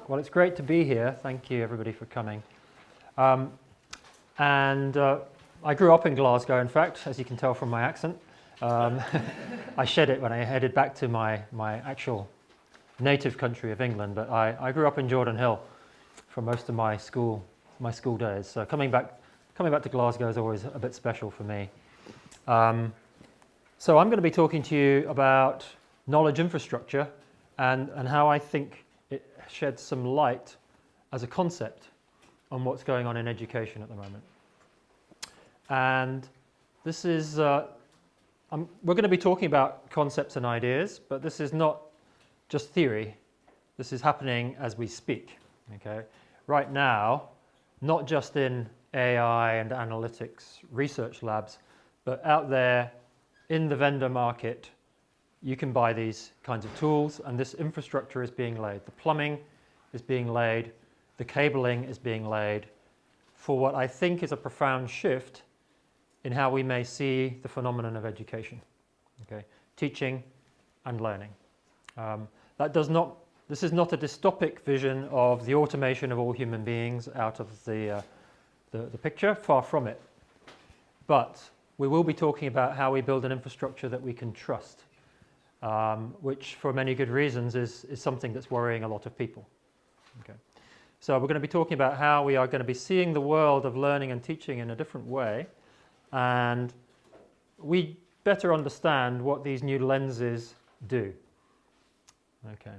Well, it's great to be here. Thank you, everybody, for coming. I grew up in Glasgow, in fact, as you can tell from my accent. I shed it when I headed back to my actual native country of England, but I grew up in Jordan Hill for most of my school days. So coming back to Glasgow is always a bit special for me. So I'm going to be talking to you about knowledge infrastructure and how I think it sheds some light as a concept on what's going on in education at the moment. And this is, we're going to be talking about concepts and ideas, but this is not just theory. This is happening as we speak. Okay? Right now, not just in AI and analytics research labs, but out there in the vendor market, you can buy these kinds of tools, and this infrastructure is being laid. The plumbing is being laid, the cabling is being laid for what I think is a profound shift in how we may see the phenomenon of education, okay? Teaching and learning. This is not a dystopic vision of the automation of all human beings out of the picture, far from it. But we will be talking about how we build an infrastructure that we can trust, which for many good reasons is something that's worrying a lot of people. Okay. So we're going to be talking about how we are going to be seeing the world of learning and teaching in a different way, and we better understand what these new lenses do. Okay.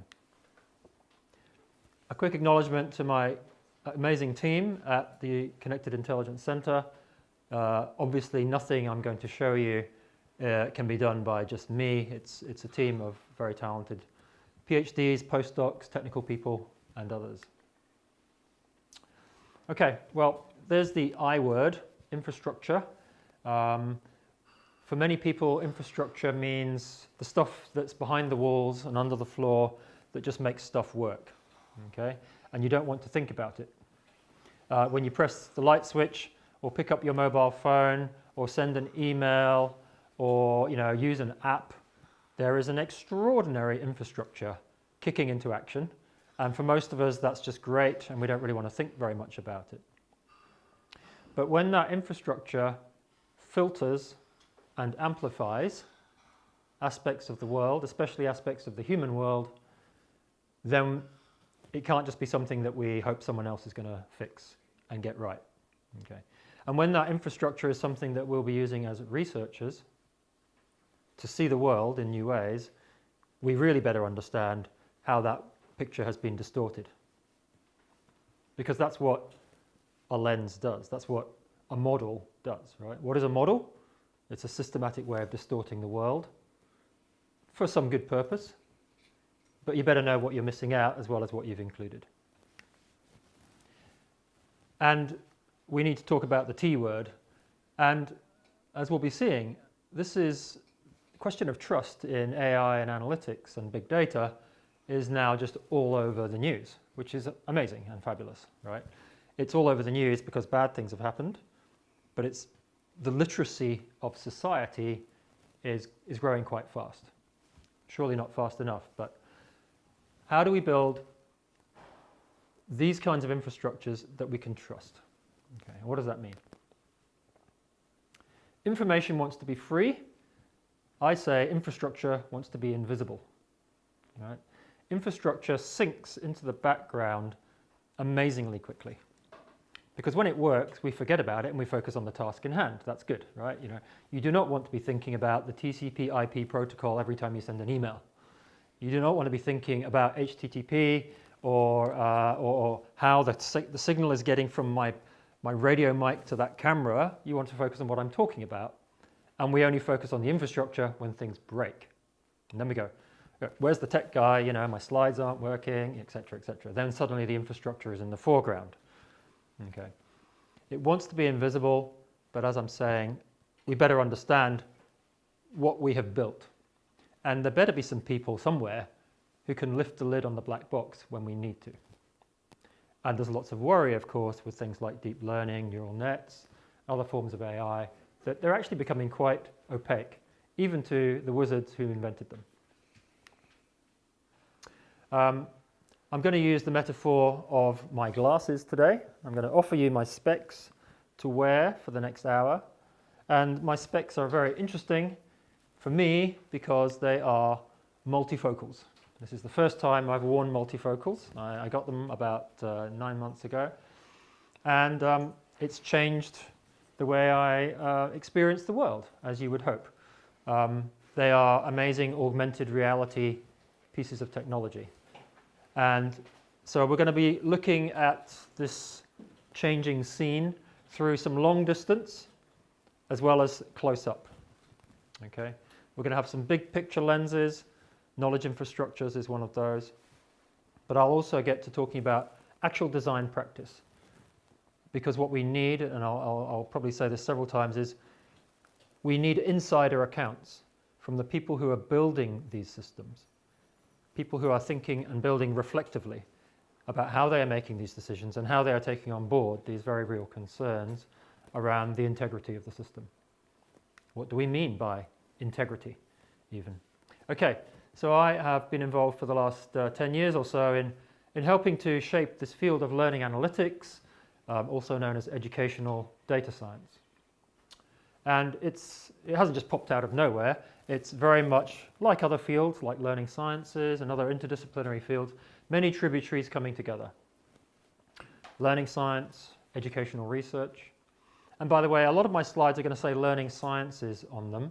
A quick acknowledgement to my amazing team at the Connected Intelligence Centre. Obviously nothing I'm going to show you can be done by just me. It's a team of very talented PhDs, postdocs, technical people, and others. Okay, well, there's the I word, infrastructure. For many people, infrastructure means the stuff that's behind the walls and under the floor that just makes stuff work, okay? And you don't want to think about it. When you press the light switch or pick up your mobile phone or send an email or use an app, there is an extraordinary infrastructure kicking into action. And for most of us, that's just great, and we don't really want to think very much about it. But when that infrastructure filters and amplifies aspects of the world, especially aspects of the human world, then it can't just be something that we hope someone else is going to fix and get right. Okay. And when that infrastructure is something that we'll be using as researchers to see the world in new ways, we really better understand how that picture has been distorted. Because that's what a lens does. That's what a model does, right? What is a model? It's a systematic way of distorting the world for some good purpose, but you better know what you're missing out as well as what you've included. And we need to talk about the T word, and as we'll be seeing, this is a question of trust in AI and analytics and big data is now just all over the news, which is amazing and fabulous, right? It's all over the news because bad things have happened, but it's the literacy of society is growing quite fast. Surely not fast enough, but how do we build these kinds of infrastructures that we can trust? Okay, what does that mean? Information wants to be free. I say infrastructure wants to be invisible. Right? Infrastructure sinks into the background amazingly quickly. Because when it works, we forget about it and we focus on the task in hand. That's good, right? You do not want to be thinking about the TCP/IP protocol every time you send an email. You do not want to be thinking about HTTP or how the signal is getting from my radio mic to that camera. You want to focus on what I'm talking about. And we only focus on the infrastructure when things break. And then we go, where's the tech guy? My slides aren't working, etc., etc. Then suddenly the infrastructure is in the foreground. Okay. It wants to be invisible, but as I'm saying, we better understand what we have built. And there better be some people somewhere who can lift the lid on the black box when we need to. And there's lots of worry, of course, with things like deep learning, neural nets, other forms of AI, that they're actually becoming quite opaque, even to the wizards who invented them. I'm going to use the metaphor of my glasses today. I'm going to offer you my specs to wear for the next hour. And my specs are very interesting for me because they are multifocals. This is the first time I've worn multifocals. I got them about 9 months ago. And it's changed the way I experience the world, as you would hope. They are amazing augmented reality pieces of technology. And so we're going to be looking at this changing scene through some long distance as well as close up. Okay? We're going to have some big picture lenses. Knowledge infrastructures is one of those. But I'll also get to talking about actual design practice. Because what we need, and I'll probably say this several times, is we need insider accounts from the people who are building these systems. People who are thinking and building reflectively about how they are making these decisions and how they are taking on board these very real concerns around the integrity of the system. What do we mean by integrity, even? Okay, so I have been involved for the last 10 years or so in helping to shape this field of learning analytics, also known as educational data science. And it hasn't just popped out of nowhere. It's very much like other fields, like learning sciences and other interdisciplinary fields, many tributaries coming together. Learning science, educational research. And by the way, a lot of my slides are going to say learning sciences on them.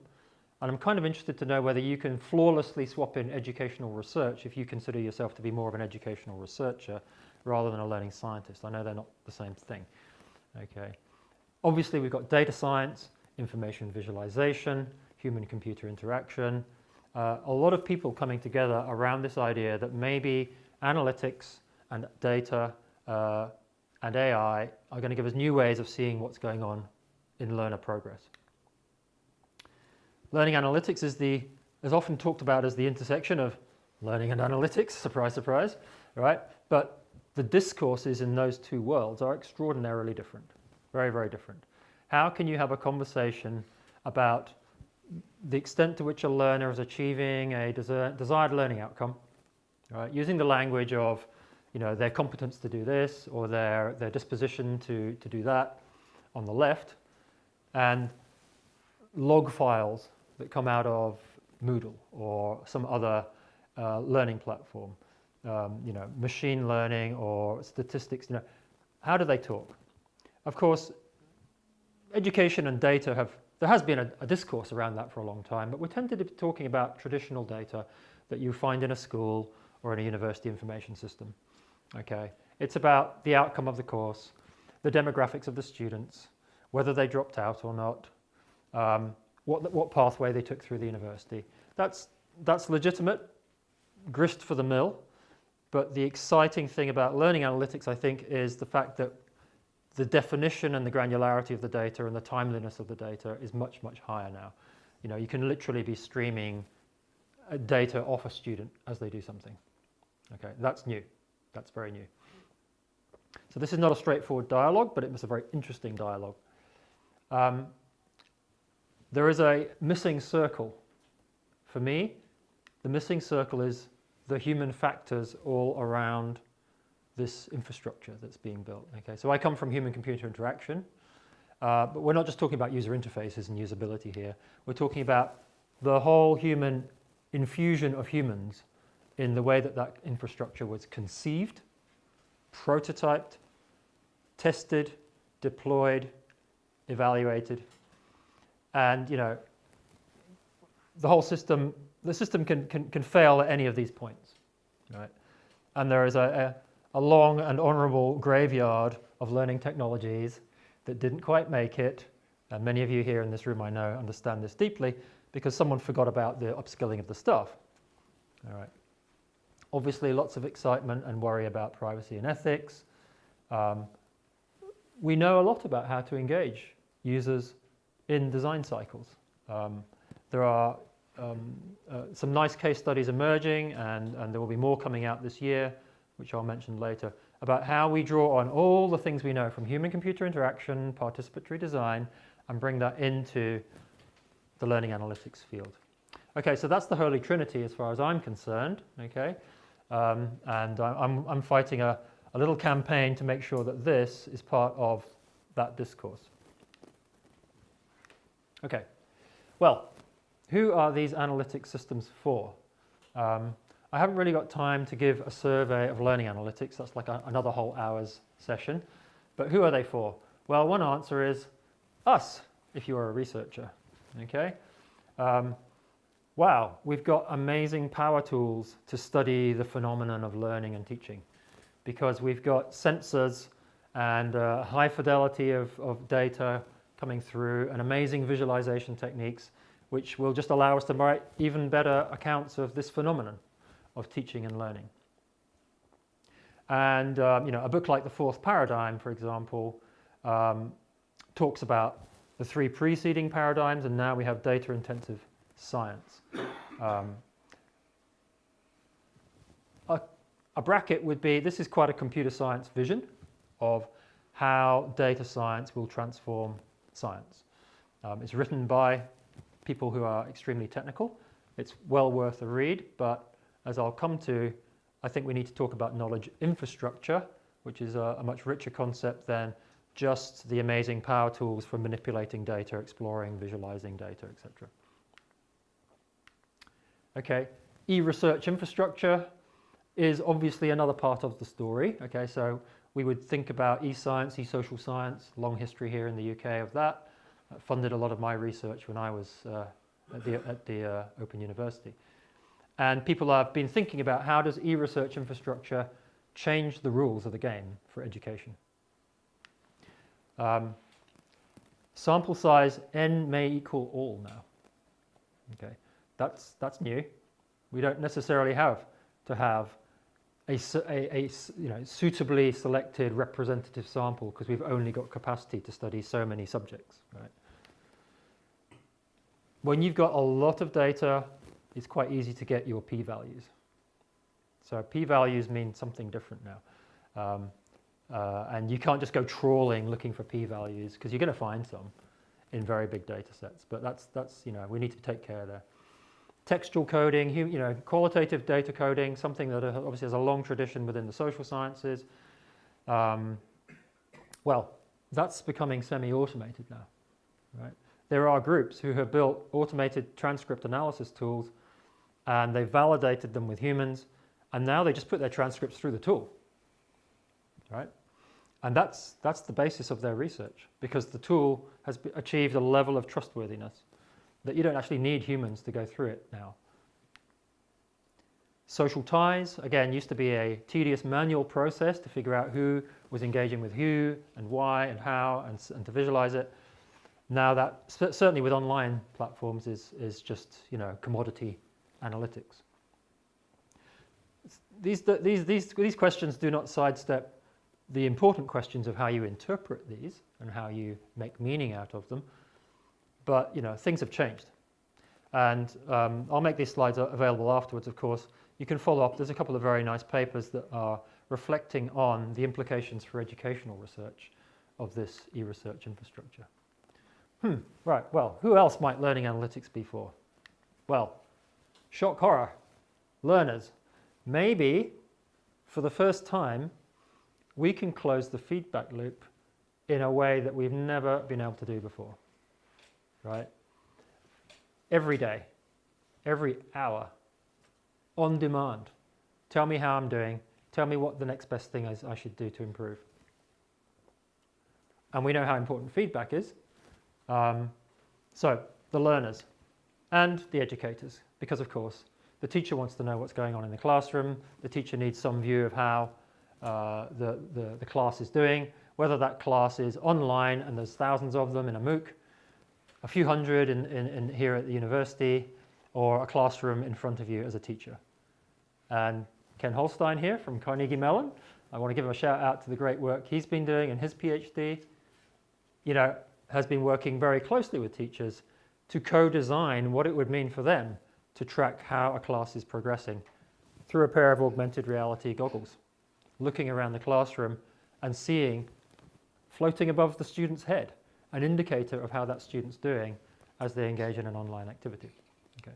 And I'm kind of interested to know whether you can flawlessly swap in educational research if you consider yourself to be more of an educational researcher rather than a learning scientist. I know they're not the same thing. Okay. Obviously, we've got data science, information visualization, human-computer interaction, a lot of people coming together around this idea that maybe analytics and data and AI are going to give us new ways of seeing what's going on in learner progress. Learning analytics is often talked about as the intersection of learning and analytics, surprise, surprise, right? But the discourses in those two worlds are extraordinarily different, very, very different. How can you have a conversation about the extent to which a learner is achieving a desired learning outcome, right? Using the language of, their competence to do this or their disposition to do that on the left, and log files that come out of Moodle or some other learning platform, machine learning or statistics, how do they talk? Of course, education and data there has been a discourse around that for a long time, but we tend to be talking about traditional data that you find in a school or in a university information system. Okay, it's about the outcome of the course, the demographics of the students, whether they dropped out or not, what pathway they took through the university. That's legitimate, grist for the mill, but the exciting thing about learning analytics, I think, is the fact that the definition and the granularity of the data and the timeliness of the data is much, much higher now. You can literally be streaming data off a student as they do something. Okay, that's new. That's very new. So this is not a straightforward dialogue, but it was a very interesting dialogue. There is a missing circle. For me, the missing circle is the human factors all around this infrastructure that's being built. Okay, so I come from human-computer interaction, but we're not just talking about user interfaces and usability here. We're talking about the whole human infusion of humans in the way that infrastructure was conceived, prototyped, tested, deployed, evaluated, and the whole system. The system can fail at any of these points, right? And there is a long and honourable graveyard of learning technologies that didn't quite make it. And many of you here in this room, I know, understand this deeply because someone forgot about the upskilling of the staff. All right. Obviously, lots of excitement and worry about privacy and ethics. We know a lot about how to engage users in design cycles. There are some nice case studies emerging, and there will be more coming out this year, which I'll mention later, about how we draw on all the things we know from human-computer interaction, participatory design, and bring that into the learning analytics field. Okay, so that's the Holy Trinity as far as I'm concerned. Okay, and I'm fighting a little campaign to make sure that this is part of that discourse. Okay, well, who are these analytic systems for? I haven't really got time to give a survey of learning analytics. That's like another whole hour's session. But who are they for? Well, one answer is us, if you're a researcher. Okay? Wow, we've got amazing power tools to study the phenomenon of learning and teaching, because we've got sensors and high fidelity of data coming through and amazing visualization techniques, which will just allow us to write even better accounts of this phenomenon of teaching and learning. And a book like The Fourth Paradigm, for example, talks about the three preceding paradigms, and now we have data-intensive science. A bracket would be, this is quite a computer science vision of how data science will transform science. It's written by people who are extremely technical. It's well worth a read, but as I'll come to, I think we need to talk about knowledge infrastructure, which is a much richer concept than just the amazing power tools for manipulating data, exploring, visualizing data, etc. Okay, e-research infrastructure is obviously another part of the story. Okay, so we would think about e-science, e-social science, long history here in the UK of that. That funded a lot of my research when I was at the Open University. And people have been thinking about how does e-research infrastructure change the rules of the game for education. Sample size n may equal all now. Okay, that's new. We don't necessarily have to have a suitably selected representative sample because we've only got capacity to study so many subjects. Right? When you've got a lot of data, it's quite easy to get your p-values. So p-values mean something different now. And you can't just go trawling looking for p-values because you're going to find some in very big data sets. But that's we need to take care of that. Textual coding, qualitative data coding, something that obviously has a long tradition within the social sciences. Well, that's becoming semi-automated now, right? There are groups who have built automated transcript analysis tools, and they've validated them with humans, and now they just put their transcripts through the tool, right? And that's the basis of their research, because the tool has achieved a level of trustworthiness that you don't actually need humans to go through it now. Social ties, again, used to be a tedious manual process to figure out who was engaging with who and why and how and to visualize it. Now that, certainly with online platforms, is just commodity analytics. These questions do not sidestep the important questions of how you interpret these and how you make meaning out of them. But things have changed, and I'll make these slides available afterwards. Of course, you can follow up. There's a couple of very nice papers that are reflecting on the implications for educational research of this e-research infrastructure. Right. Well, who else might learning analytics be for? Well, shock horror, learners. Maybe for the first time, we can close the feedback loop in a way that we've never been able to do before. Right? Every day, every hour, on demand. Tell me how I'm doing. Tell me what the next best thing is I should do to improve. And we know how important feedback is. So the learners and the educators, because of course the teacher wants to know what's going on in the classroom. The teacher needs some view of how the class is doing, whether that class is online and there's thousands of them in a MOOC, a few hundred in here at the university, or a classroom in front of you as a teacher. And Ken Holstein here from Carnegie Mellon, I want to give him a shout out to the great work he's been doing in his PhD, has been working very closely with teachers to co-design what it would mean for them to track how a class is progressing through a pair of augmented reality goggles, looking around the classroom and seeing, floating above the student's head, an indicator of how that student's doing as they engage in an online activity. Okay.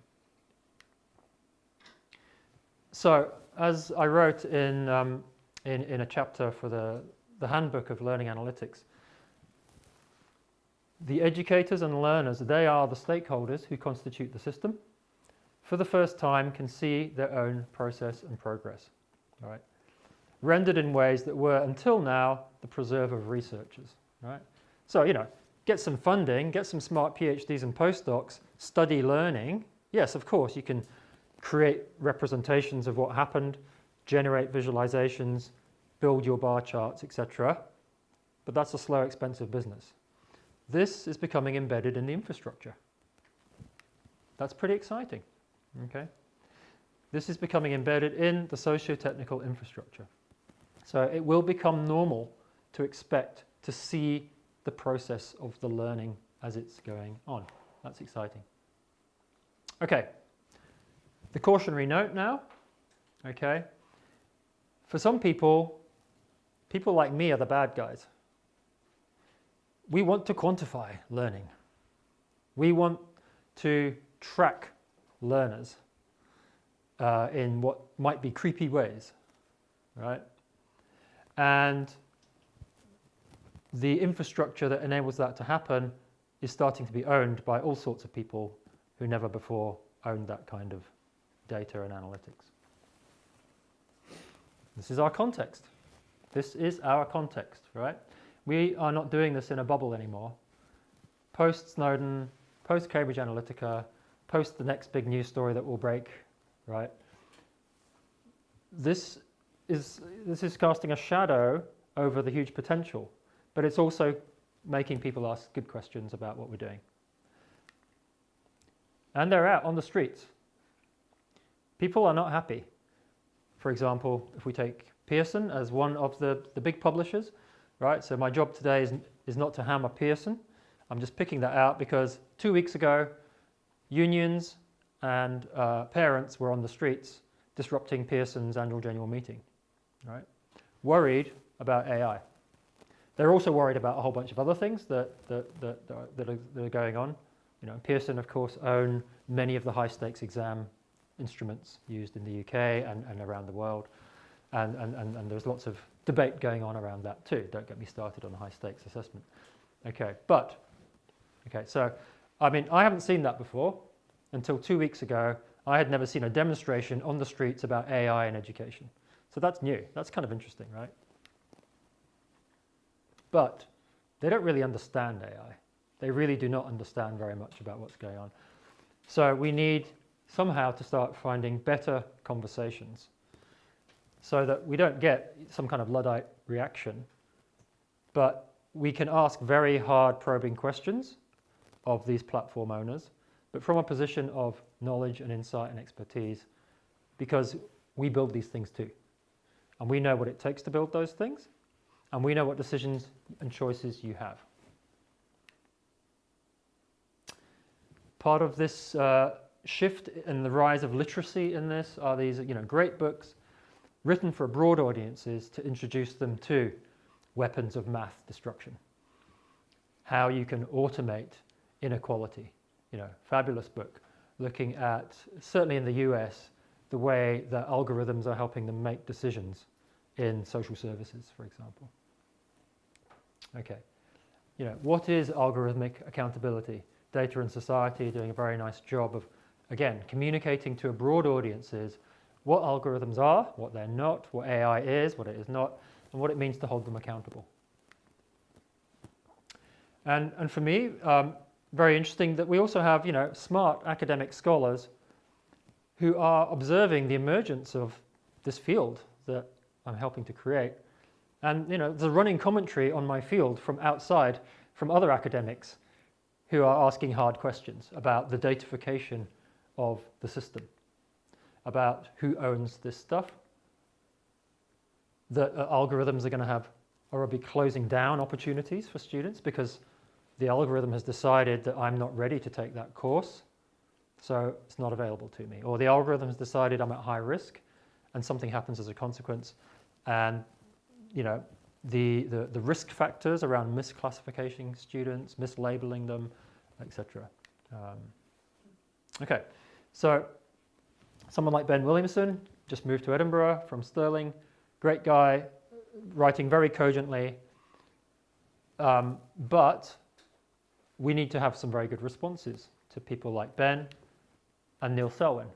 So as I wrote in a chapter for the handbook of learning analytics, the educators and learners, they are the stakeholders who constitute the system, for the first time can see their own process and progress, right? Rendered in ways that were, until now, the preserve of researchers, right? So, get some funding, get some smart PhDs and postdocs, study learning. Yes, of course, you can create representations of what happened, generate visualizations, build your bar charts, etc. But that's a slow, expensive business. This is becoming embedded in the infrastructure. That's pretty exciting, okay? This is becoming embedded in the socio-technical infrastructure. So it will become normal to expect to see the process of the learning as it's going on. That's exciting. Okay, the cautionary note now, okay? For some people, people like me are the bad guys. We want to quantify learning. We want to track learners in what might be creepy ways, right? And the infrastructure that enables that to happen is starting to be owned by all sorts of people who never before owned that kind of data and analytics. This is our context. This is our context, right? We are not doing this in a bubble anymore. Post-Snowden, post-Cambridge Analytica, post the next big news story that will break, right? This is casting a shadow over the huge potential, but it's also making people ask good questions about what we're doing. And they're out on the streets. People are not happy. For example, if we take Pearson as one of the big publishers, right? So my job today is not to hammer Pearson. I'm just picking that out because 2 weeks ago, unions and parents were on the streets disrupting Pearson's annual general meeting, right? Worried about AI. They're also worried about a whole bunch of other things that are going on. Pearson, of course, own many of the high-stakes exam instruments used in the UK and around the world. And there's lots of debate going on around that too. Don't get me started on high-stakes assessment. Okay, so, I mean, I haven't seen that before. Until 2 weeks ago, I had never seen a demonstration on the streets about AI in education. So that's new. That's kind of interesting, right? But they don't really understand AI. They really do not understand very much about what's going on. So we need somehow to start finding better conversations so that we don't get some kind of Luddite reaction, but we can ask very hard probing questions of these platform owners, but from a position of knowledge and insight and expertise, because we build these things too. And we know what it takes to build those things, and we know what decisions and choices you have. Part of this shift in the rise of literacy in this are these great books written for broad audiences to introduce them to weapons of math destruction. How you can automate inequality. Fabulous book looking at, certainly in the US, the way that algorithms are helping them make decisions in social services, for example. Okay, what is algorithmic accountability? Data and Society doing a very nice job of, again, communicating to a broad audiences what algorithms are, what they're not, what AI is, what it is not, and what it means to hold them accountable. And for me, very interesting that we also have, smart academic scholars who are observing the emergence of this field that I'm helping to create. And, there's a running commentary on my field from outside, from other academics who are asking hard questions about the datafication of the system, about who owns this stuff, that algorithms are be closing down opportunities for students because the algorithm has decided that I'm not ready to take that course, so it's not available to me. Or the algorithm has decided I'm at high risk and something happens as a consequence, and the risk factors around misclassifying students, mislabeling them, etc. Okay, so someone like Ben Williamson just moved to Edinburgh from Stirling, great guy, writing very cogently, but we need to have some very good responses to people like Ben and Neil Selwyn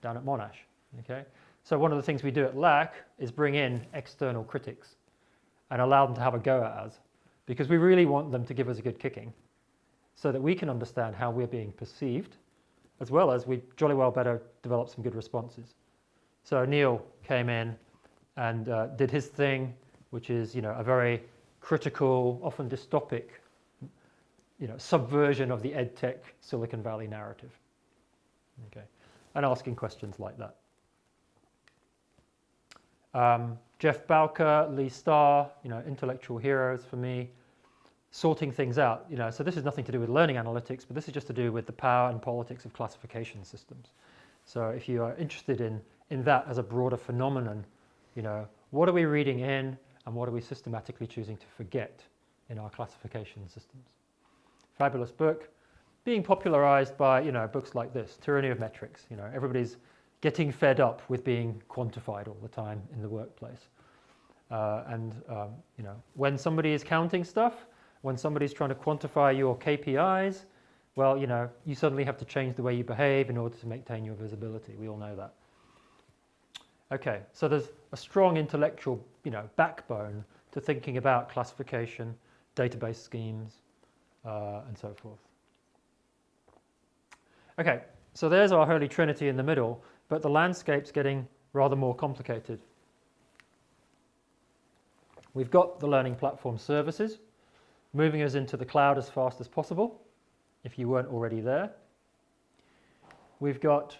down at Monash. Okay? So one of the things we do at LAC is bring in external critics and allow them to have a go at us, because we really want them to give us a good kicking so that we can understand how we're being perceived, as well as we jolly well better develop some good responses. So Neil came in and did his thing, which is, a very critical, often dystopic, subversion of the EdTech Silicon Valley narrative. Okay, and asking questions like that. Jeff Bowker, Lee Starr, intellectual heroes for me, sorting things out. So this is nothing to do with learning analytics, but this is just to do with the power and politics of classification systems. So if you are interested in that as a broader phenomenon, what are we reading in and what are we systematically choosing to forget in our classification systems? Fabulous book, being popularized by books like this, Tyranny of Metrics. Everybody's getting fed up with being quantified all the time in the workplace. When somebody is counting stuff, when somebody's trying to quantify your KPIs, well, you suddenly have to change the way you behave in order to maintain your visibility. We all know that. Okay, so there's a strong intellectual, backbone to thinking about classification, database schemes, and so forth. Okay, so there's our Holy Trinity in the middle, but the landscape's getting rather more complicated. We've got the learning platform services, moving us into the cloud as fast as possible, if you weren't already there. We've got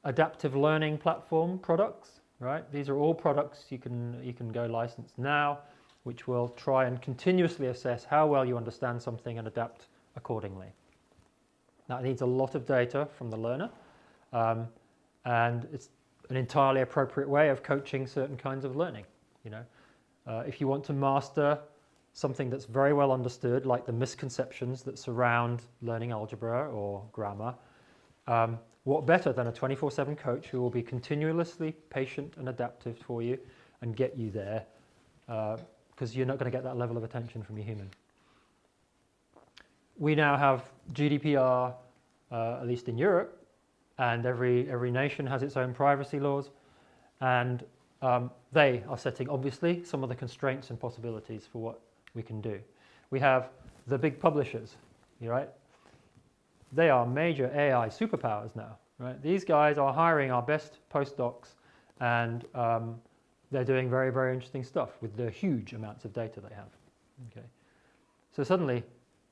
adaptive learning platform products, right? These are all products you can go license now, which will try and continuously assess how well you understand something and adapt accordingly. Now, it needs a lot of data from the learner, and it's an entirely appropriate way of coaching certain kinds of learning. If you want to master something that's very well understood, like the misconceptions that surround learning algebra or grammar, what better than a 24/7 coach who will be continuously patient and adaptive for you and get you there, because you're not going to get that level of attention from your human. We now have GDPR, at least in Europe, and every nation has its own privacy laws, and they are setting, obviously, some of the constraints and possibilities for what we can do. We have the big publishers, right? They are major AI superpowers now, right? These guys are hiring our best postdocs, and they're doing very, very interesting stuff with the huge amounts of data they have. Okay, so suddenly,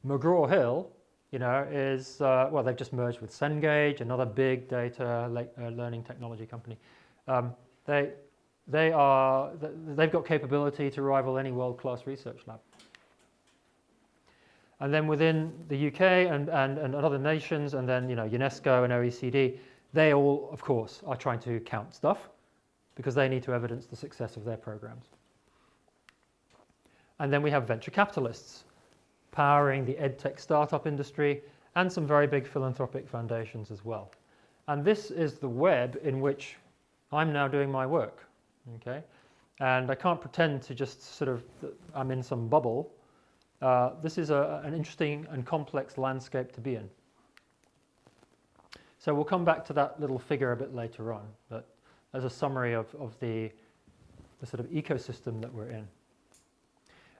McGraw-Hill, is they've just merged with Cengage, another big data learning technology company. They've got capability to rival any world-class research lab. And then within the UK and other nations, and then UNESCO and OECD, they all, of course, are trying to count stuff because they need to evidence the success of their programs. And then we have venture capitalists powering the edtech startup industry and some very big philanthropic foundations as well. And this is the web in which I'm now doing my work. Okay, and I can't pretend to just I'm in some bubble. This is an interesting and complex landscape to be in. So we'll come back to that little figure a bit later on, but as a summary of the sort of ecosystem that we're in.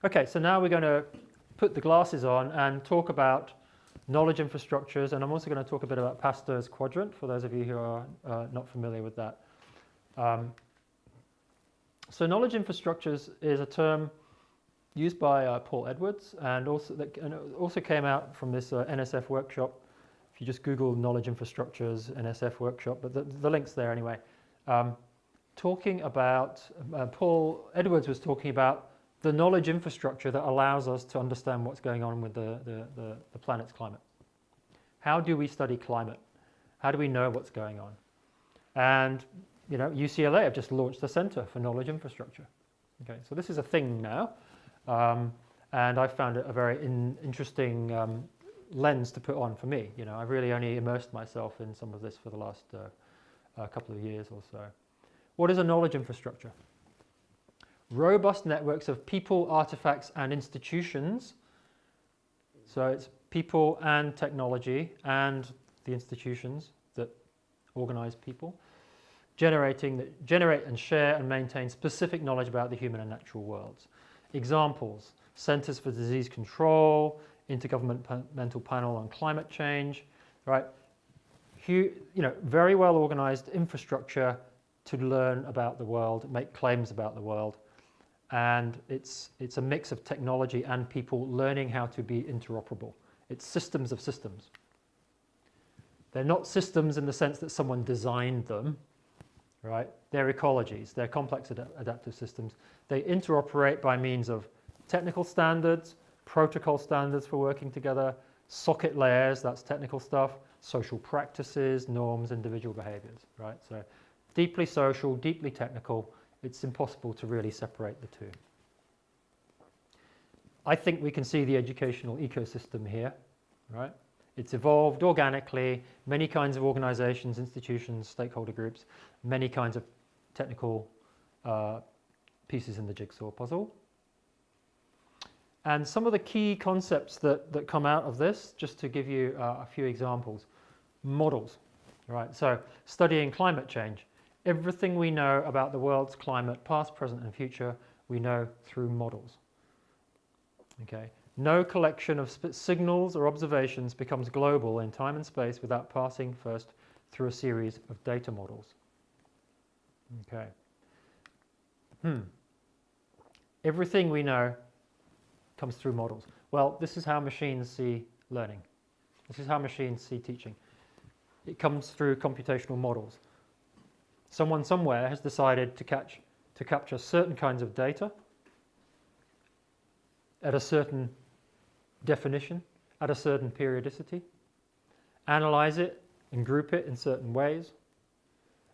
Okay, so now we're going to put the glasses on and talk about knowledge infrastructures, and I'm also going to talk a bit about Pasteur's quadrant for those of you who are not familiar with that. So knowledge infrastructures is a term used by Paul Edwards, and also came out from this NSF workshop. If you just Google knowledge infrastructures NSF workshop, but the link's there anyway. Talking about, Paul Edwards was talking about the knowledge infrastructure that allows us to understand what's going on with the planet's climate. How do we study climate? How do we know what's going on? And UCLA have just launched a Center for Knowledge Infrastructure. Okay, so this is a thing now, and I found it a very interesting lens to put on for me. I've really only immersed myself in some of this for the last couple of years or so. What is a knowledge infrastructure? Robust networks of people, artifacts, and institutions. So it's people and technology and the institutions that organize people, generate and share and maintain specific knowledge about the human and natural worlds. Examples: Centers for Disease Control, Intergovernmental Panel on Climate Change, right? Very well organized infrastructure to learn about the world, make claims about the world. And it's a mix of technology and people learning how to be interoperable. It's systems of systems. They're not systems in the sense that someone designed them, right? They're ecologies. They're complex adaptive systems. They interoperate by means of technical standards, protocol standards for working together, socket layers, that's technical stuff, social practices, norms, individual behaviors, right? So deeply social, deeply technical. It's impossible to really separate the two. I think we can see the educational ecosystem here, right? It's evolved organically, many kinds of organizations, institutions, stakeholder groups, many kinds of technical pieces in the jigsaw puzzle. And some of the key concepts that come out of this, just to give you a few examples. Models, right? So studying climate change. Everything we know about the world's climate, past, present, and future, we know through models. Okay. No collection of signals or observations becomes global in time and space without passing first through a series of data models. Okay. Everything we know comes through models. Well, this is how machines see learning. This is how machines see teaching. It comes through computational models. Someone somewhere has decided to capture certain kinds of data at a certain definition, at a certain periodicity, analyze it and group it in certain ways,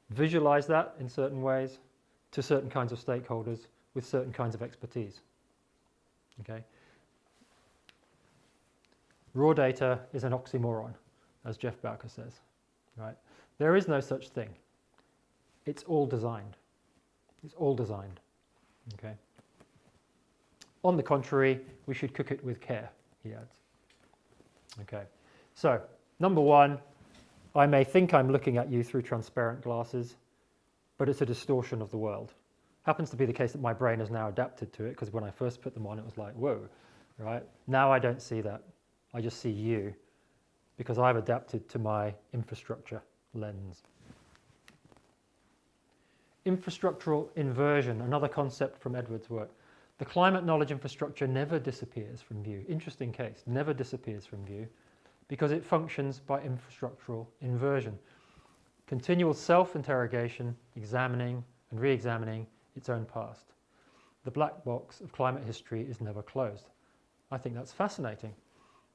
visualize that in certain ways to certain kinds of stakeholders with certain kinds of expertise. Okay. Raw data is an oxymoron, as Jeff Bowker says. Right? There is no such thing. It's all designed. It's all designed. Okay. On the contrary, we should cook it with care, he adds. Okay. So, number one, I may think I'm looking at you through transparent glasses, but it's a distortion of the world. Happens to be the case that my brain has now adapted to it, because when I first put them on, it was like, whoa, right? Now I don't see that. I just see you, because I've adapted to my infrastructure lens. Infrastructural inversion, another concept from Edwards' work. The climate knowledge infrastructure never disappears from view. Interesting case, never disappears from view, because it functions by infrastructural inversion. Continual self-interrogation, examining and re-examining its own past. The black box of climate history is never closed. I think that's fascinating.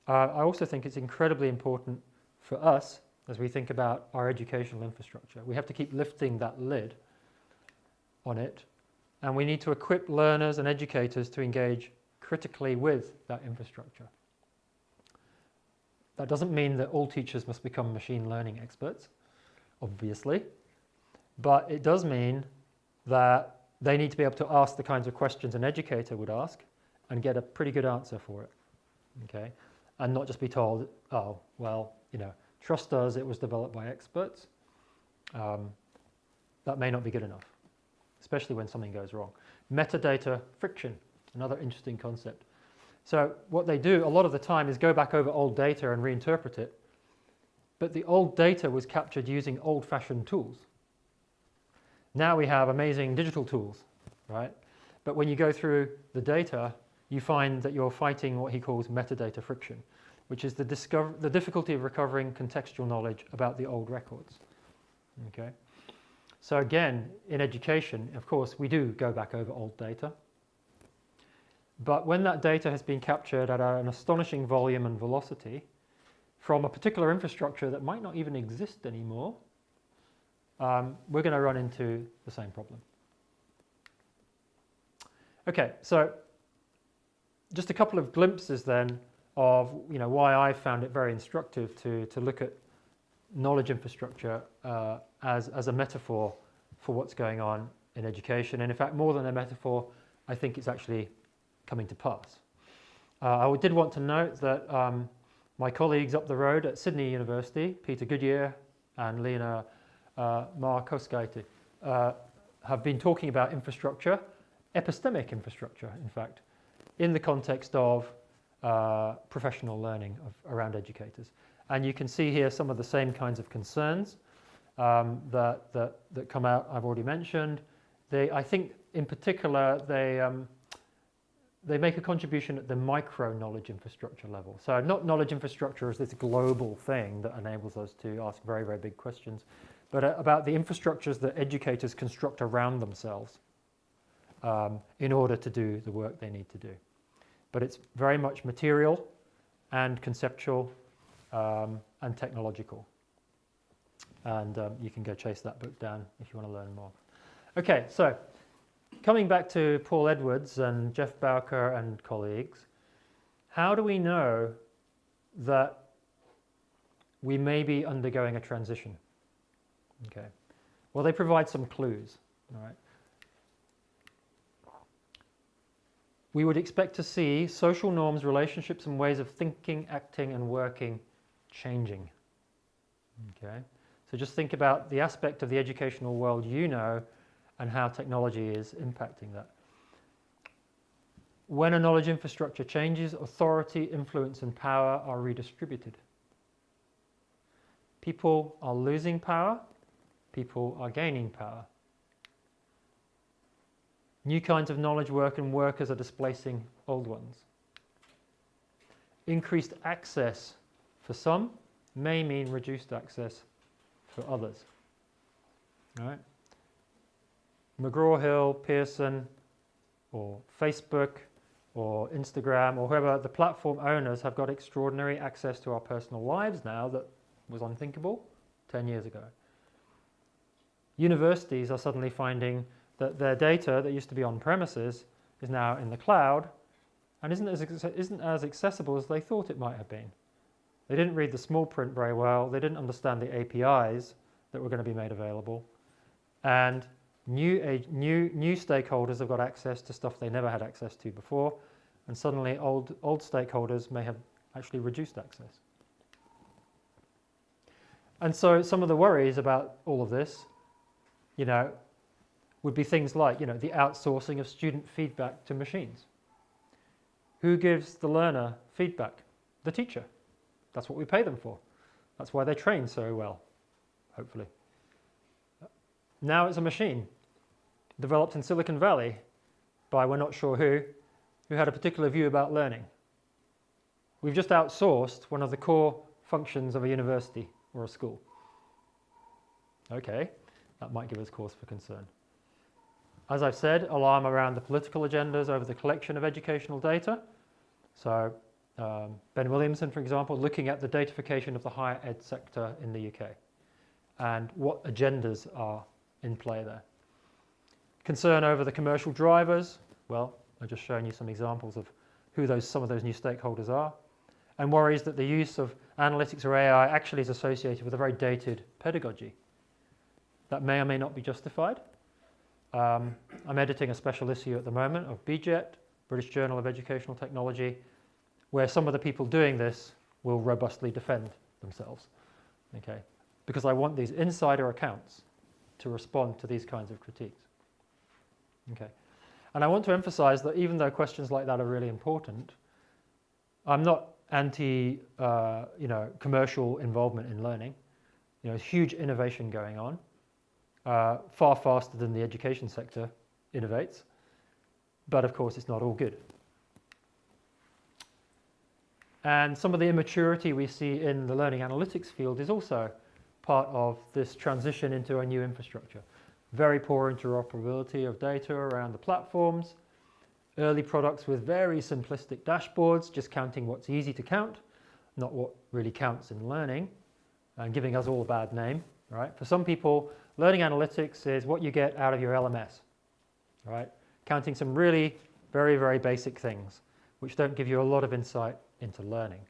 I also think it's incredibly important for us as we think about our educational infrastructure. We have to keep lifting that lid on it, and we need to equip learners and educators to engage critically with that infrastructure. That doesn't mean that all teachers must become machine learning experts, obviously, but it does mean that they need to be able to ask the kinds of questions an educator would ask and get a pretty good answer for it, okay? And not just be told, oh, well, trust us, it was developed by experts. That may not be good enough, especially when something goes wrong. Metadata friction, another interesting concept. So what they do a lot of the time is go back over old data and reinterpret it, but the old data was captured using old-fashioned tools. Now we have amazing digital tools, right? But when you go through the data, you find that you're fighting what he calls metadata friction, which is the difficulty of recovering contextual knowledge about the old records. Okay? So again, in education, of course, we do go back over old data. But when that data has been captured at an astonishing volume and velocity from a particular infrastructure that might not even exist anymore, we're going to run into the same problem. Okay, so just a couple of glimpses then of why I found it very instructive to look at knowledge infrastructure as a metaphor for what's going on in education. And in fact, more than a metaphor, I think it's actually coming to pass. I did want to note that my colleagues up the road at Sydney University, Peter Goodyear and Lena Markoskaite, have been talking about infrastructure, epistemic infrastructure, in fact, in the context of professional learning around educators. And you can see here some of the same kinds of concerns that come out, I've already mentioned. I think in particular they make a contribution at the micro knowledge infrastructure level. So not knowledge infrastructure as this global thing that enables us to ask very, very big questions, but about the infrastructures that educators construct around themselves in order to do the work they need to do. But it's very much material and conceptual and technological. And you can go chase that book down if you want to learn more. Okay, so coming back to Paul Edwards and Jeff Bowker and colleagues, how do we know that we may be undergoing a transition? Okay, well, they provide some clues. All right. We would expect to see social norms, relationships, and ways of thinking, acting, and working changing. Okay, so just think about the aspect of the educational world you know and how technology is impacting that. When a knowledge infrastructure changes, authority, influence, and power are redistributed. People are losing power, people are gaining power. New kinds of knowledge work and workers are displacing old ones. Increased access for some may mean reduced access for others. All right? McGraw-Hill, Pearson, or Facebook, or Instagram, or whoever, the platform owners have got extraordinary access to our personal lives now that was unthinkable 10 years ago. Universities are suddenly finding that their data that used to be on premises is now in the cloud and isn't as accessible as they thought it might have been. They didn't read the small print very well, they didn't understand the APIs that were going to be made available, and new stakeholders have got access to stuff they never had access to before, and suddenly old stakeholders may have actually reduced access. And so some of the worries about all of this, would be things like, the outsourcing of student feedback to machines. Who gives the learner feedback? The teacher. That's what we pay them for. That's why they train so well, hopefully. Now it's a machine developed in Silicon Valley by we're not sure who had a particular view about learning. We've just outsourced one of the core functions of a university or a school. Okay, that might give us cause for concern. As I've said, alarm around the political agendas over the collection of educational data. So Ben Williamson, for example, looking at the datafication of the higher ed sector in the UK and what agendas are in play there. Concern over the commercial drivers. Well, I've just shown you some examples of who some of those new stakeholders are. And worries that the use of analytics or AI actually is associated with a very dated pedagogy. That may or may not be justified. I'm editing a special issue at the moment of BJET, British Journal of Educational Technology, where some of the people doing this will robustly defend themselves, okay? Because I want these insider accounts to respond to these kinds of critiques, okay? And I want to emphasize that even though questions like that are really important, I'm not anti, commercial involvement in learning. Huge innovation going on. Far faster than the education sector innovates, but of course it's not all good. And some of the immaturity we see in the learning analytics field is also part of this transition into a new infrastructure. Very poor interoperability of data around the platforms, early products with very simplistic dashboards, just counting what's easy to count, not what really counts in learning, and giving us all a bad name, right? For some people, learning analytics is what you get out of your LMS, right? Counting some really very, very basic things, which don't give you a lot of insight into learning.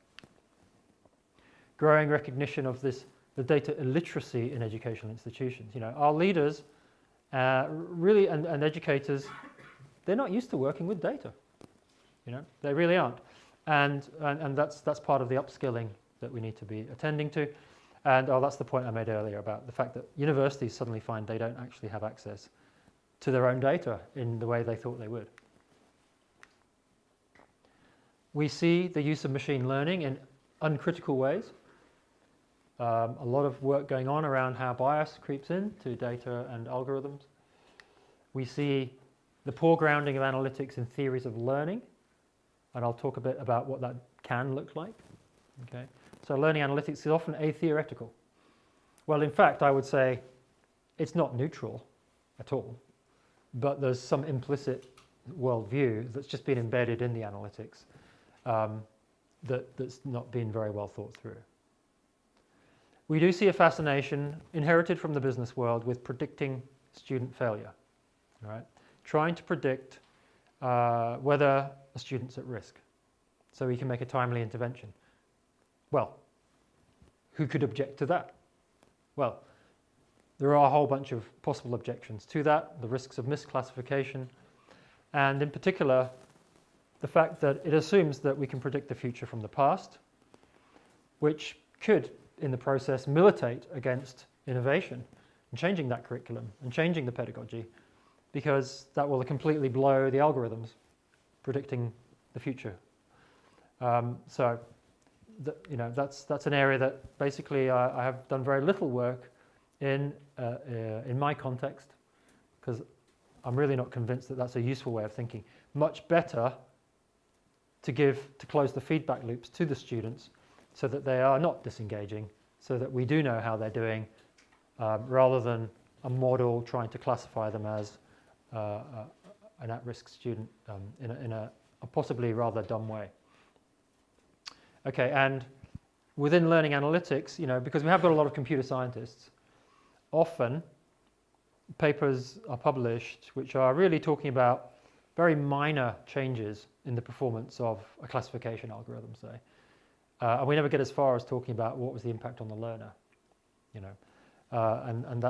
Growing recognition of the data illiteracy in educational institutions. Our leaders Really, and educators, they're not used to working with data. They really aren't. And that's part of the upskilling that we need to be attending to. And that's the point I made earlier about the fact that universities suddenly find they don't actually have access to their own data in the way they thought they would. We see the use of machine learning in uncritical ways. A lot of work going on around how bias creeps into data and algorithms. We see the poor grounding of analytics in theories of learning, and I'll talk a bit about what that can look like. Okay. So learning analytics is often atheoretical. Well, in fact, I would say it's not neutral at all, but there's some implicit worldview that's just been embedded in the analytics that's not been very well thought through. We do see a fascination inherited from the business world with predicting student failure, right? Trying to predict whether a student's at risk so we can make a timely intervention. Well, who could object to that? Well, there are a whole bunch of possible objections to that, the risks of misclassification, and in particular, the fact that it assumes that we can predict the future from the past, which could, in the process, militate against innovation and changing that curriculum and changing the pedagogy, because that will completely blow the algorithms predicting the future. That's an area that basically I have done very little work in my context, because I'm really not convinced that that's a useful way of thinking. Much better to close the feedback loops to the students so that they are not disengaging, so that we do know how they're doing, rather than a model trying to classify them as an at-risk student in a possibly rather dumb way. Okay, and within learning analytics, because we have got a lot of computer scientists, often papers are published which are really talking about very minor changes in the performance of a classification algorithm, say. And we never get as far as talking about what was the impact on the learner, and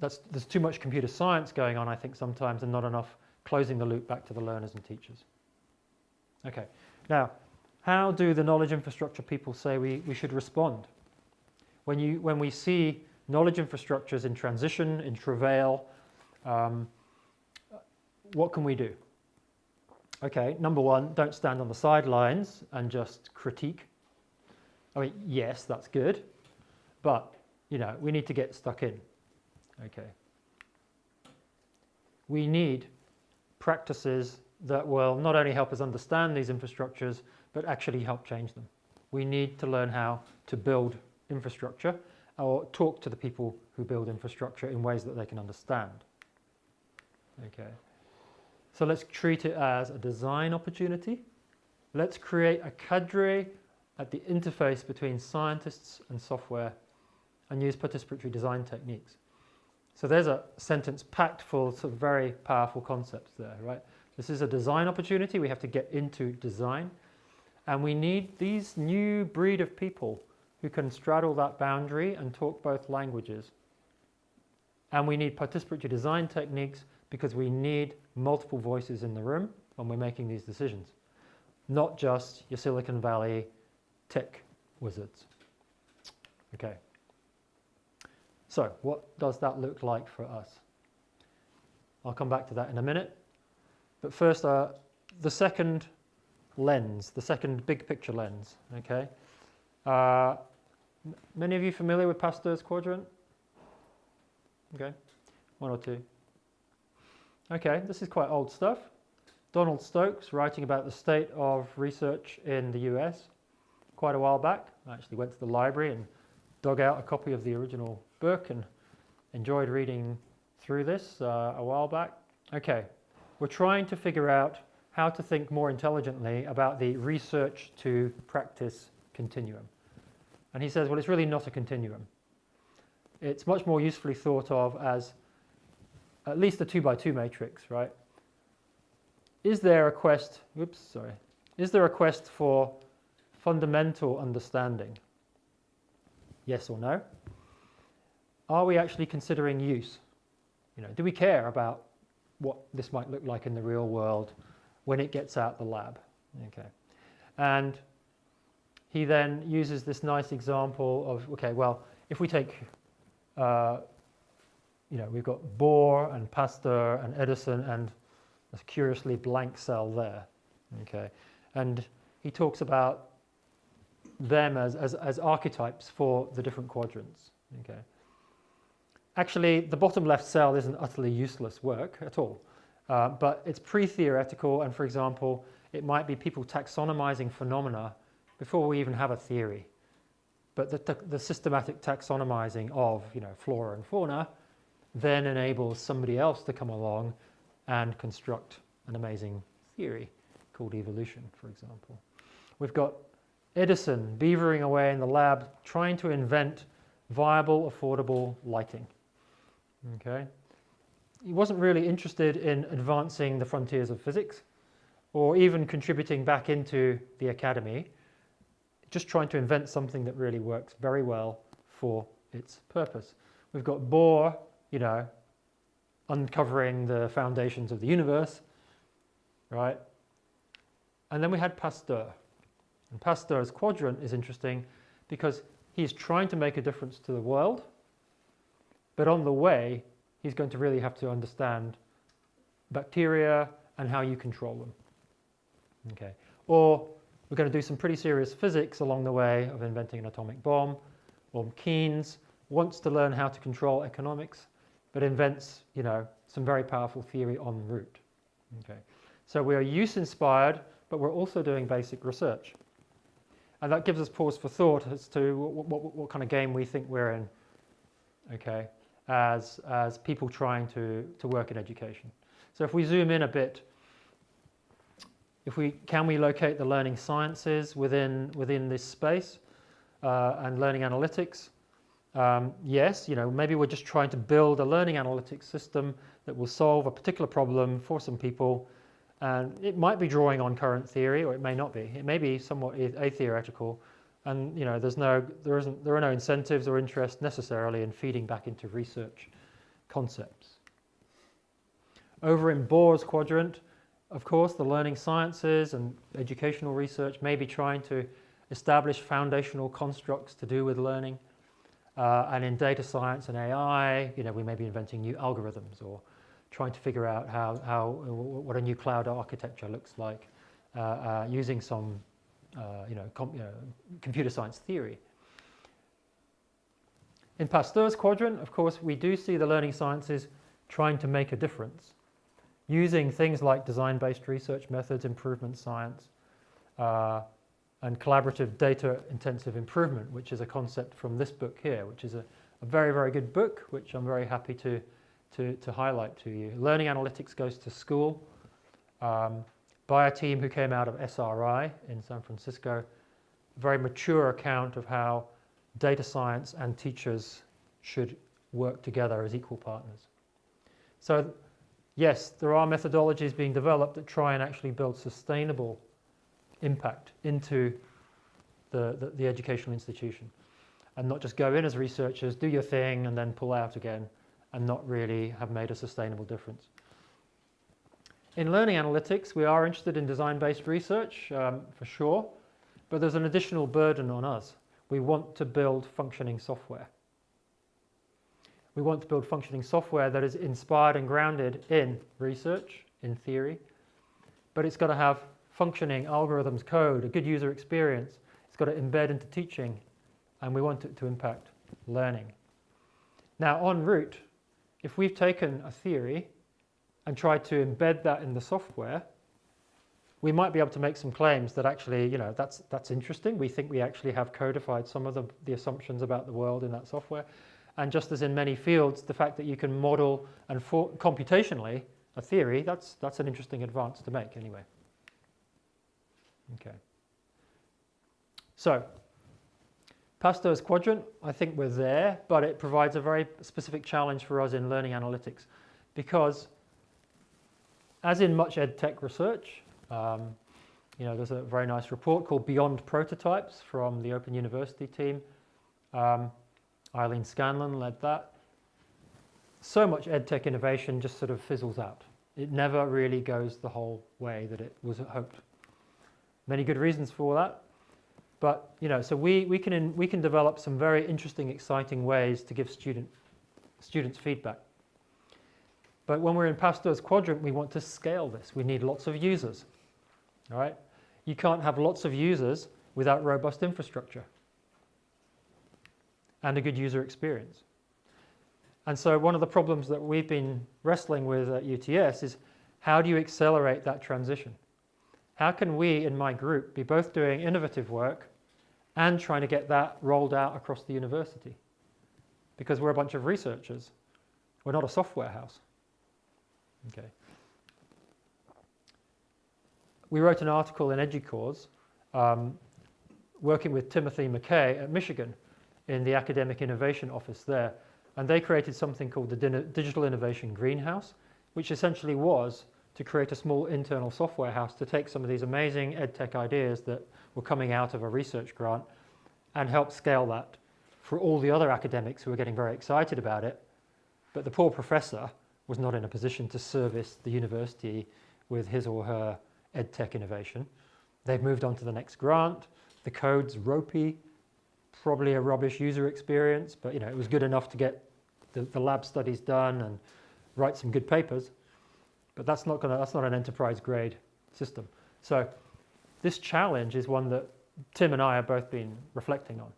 there's too much computer science going on, I think, sometimes, and not enough closing the loop back to the learners and teachers. Okay, now, how do the knowledge infrastructure people say we should respond? When we see knowledge infrastructures in transition, in travail, what can we do? Okay, number one, don't stand on the sidelines and just critique. I mean, yes, that's good, but we need to get stuck in. Okay. We need practices that will not only help us understand these infrastructures, but actually help change them. We need to learn how to build infrastructure or talk to the people who build infrastructure in ways that they can understand. Okay. So let's treat it as a design opportunity. Let's create a cadre at the interface between scientists and software and use participatory design techniques. So there's a sentence packed full of very powerful concepts there, right? This is a design opportunity. We have to get into design. And we need these new breed of people who can straddle that boundary and talk both languages. And we need participatory design techniques because we need multiple voices in the room when we're making these decisions, not just your Silicon Valley tech wizards. Okay. So what does that look like for us? I'll come back to that in a minute. But first, the second lens, the second big picture lens, okay? Many of you familiar with Pasteur's quadrant? Okay, one or two. Okay, this is quite old stuff. Donald Stokes writing about the state of research in the US quite a while back. I actually went to the library and dug out a copy of the original book and enjoyed reading through this a while back. Okay, we're trying to figure out how to think more intelligently about the research to practice continuum. And he says, well, it's really not a continuum. It's much more usefully thought of as at least a 2x2 matrix, right? Is there a quest for fundamental understanding? Yes or no? are we actually considering use? Do we care about what this might look like in the real world when it gets out the lab? Okay. And he then uses this nice example of, okay, well, if we take, we've got Bohr and Pasteur and Edison and a curiously blank cell there, okay? And he talks about them as archetypes for the different quadrants, okay? Actually, the bottom left cell isn't utterly useless work at all, but it's pre-theoretical, and for example, it might be people taxonomizing phenomena before we even have a theory. But the systematic taxonomizing of flora and fauna then enables somebody else to come along and construct an amazing theory called evolution, for example. We've got Edison beavering away in the lab trying to invent viable, affordable lighting. Okay? He wasn't really interested in advancing the frontiers of physics or even contributing back into the academy, just trying to invent something that really works very well for its purpose. We've got Bohr, uncovering the foundations of the universe, right? And then we had Pasteur. And Pasteur's quadrant is interesting because he's trying to make a difference to the world, but on the way, he's going to really have to understand bacteria and how you control them. Okay. Or we're going to do some pretty serious physics along the way of inventing an atomic bomb. Or Keynes wants to learn how to control economics, but invents, some very powerful theory en route. Okay. So we are use-inspired, but we're also doing basic research. And that gives us pause for thought as to what kind of game we think we're in, okay, as people trying to work in education. So if we zoom in a bit, can we locate the learning sciences within this space and learning analytics? Yes, maybe we're just trying to build a learning analytics system that will solve a particular problem for some people, and it might be drawing on current theory, or it may not be. It may be somewhat atheoretical, and there are no incentives or interest necessarily in feeding back into research concepts. Over in Bohr's quadrant, of course, the learning sciences and educational research may be trying to establish foundational constructs to do with learning. And in data science and AI, we may be inventing new algorithms or trying to figure out what a new cloud architecture looks like using some computer science theory. In Pasteur's quadrant, of course, we do see the learning sciences trying to make a difference, using things like design-based research methods, improvement science, and collaborative data-intensive improvement, which is a concept from this book here, which is a very, very good book, which I'm very happy to highlight to you. Learning Analytics Goes to School, by a team who came out of SRI in San Francisco. A very mature account of how data science and teachers should work together as equal partners. So yes, there are methodologies being developed that try and actually build sustainable impact into the educational institution, and not just go in as researchers, do your thing, and then pull out again, and not really have made a sustainable difference. In learning analytics, we are interested in design-based research, for sure, but there's an additional burden on us. We want to build functioning software. We want to build functioning software that is inspired and grounded in research, in theory, but it's got to have functioning algorithms, code, a good user experience. It's got to embed into teaching, and we want it to impact learning. Now, en route, if we've taken a theory and tried to embed that in the software, we might be able to make some claims that actually, that's interesting. We think we actually have codified some of the assumptions about the world in that software. And just as in many fields, the fact that you can model and computationally a theory, that's an interesting advance to make anyway. Okay. So, Pasteur's quadrant, I think we're there, but it provides a very specific challenge for us in learning analytics, because as in much ed tech research, there's a very nice report called Beyond Prototypes from the Open University team. Eileen Scanlon led that. so much EdTech innovation just sort of fizzles out. It never really goes the whole way that it was hoped. Many good reasons for that. But, you know, so we can develop some very interesting, exciting ways to give students feedback. But when we're in Pasteur's quadrant, we want to scale this. We need lots of users, all right? You can't have lots of users without robust infrastructure and a good user experience. And so one of the problems that we've been wrestling with at UTS is how do you accelerate that transition? How can we in my group be both doing innovative work and trying to get that rolled out across the university? Because we're a bunch of researchers. We're not a software house. Okay. We wrote an article in EduCause working with Timothy McKay at Michigan in the Academic Innovation Office there. And they created something called the Digital Innovation Greenhouse, which essentially was to create a small internal software house to take some of these amazing EdTech ideas that were coming out of a research grant and help scale that for all the other academics who were getting very excited about it. But the poor professor was not in a position to service the university with his or her EdTech innovation. They've moved on to the next grant. The code's ropey, probably a rubbish user experience, but you know, it was good enough to get the lab studies done and write some good papers. But that's not an enterprise grade system. So this challenge is one that Tim and I have both been reflecting on.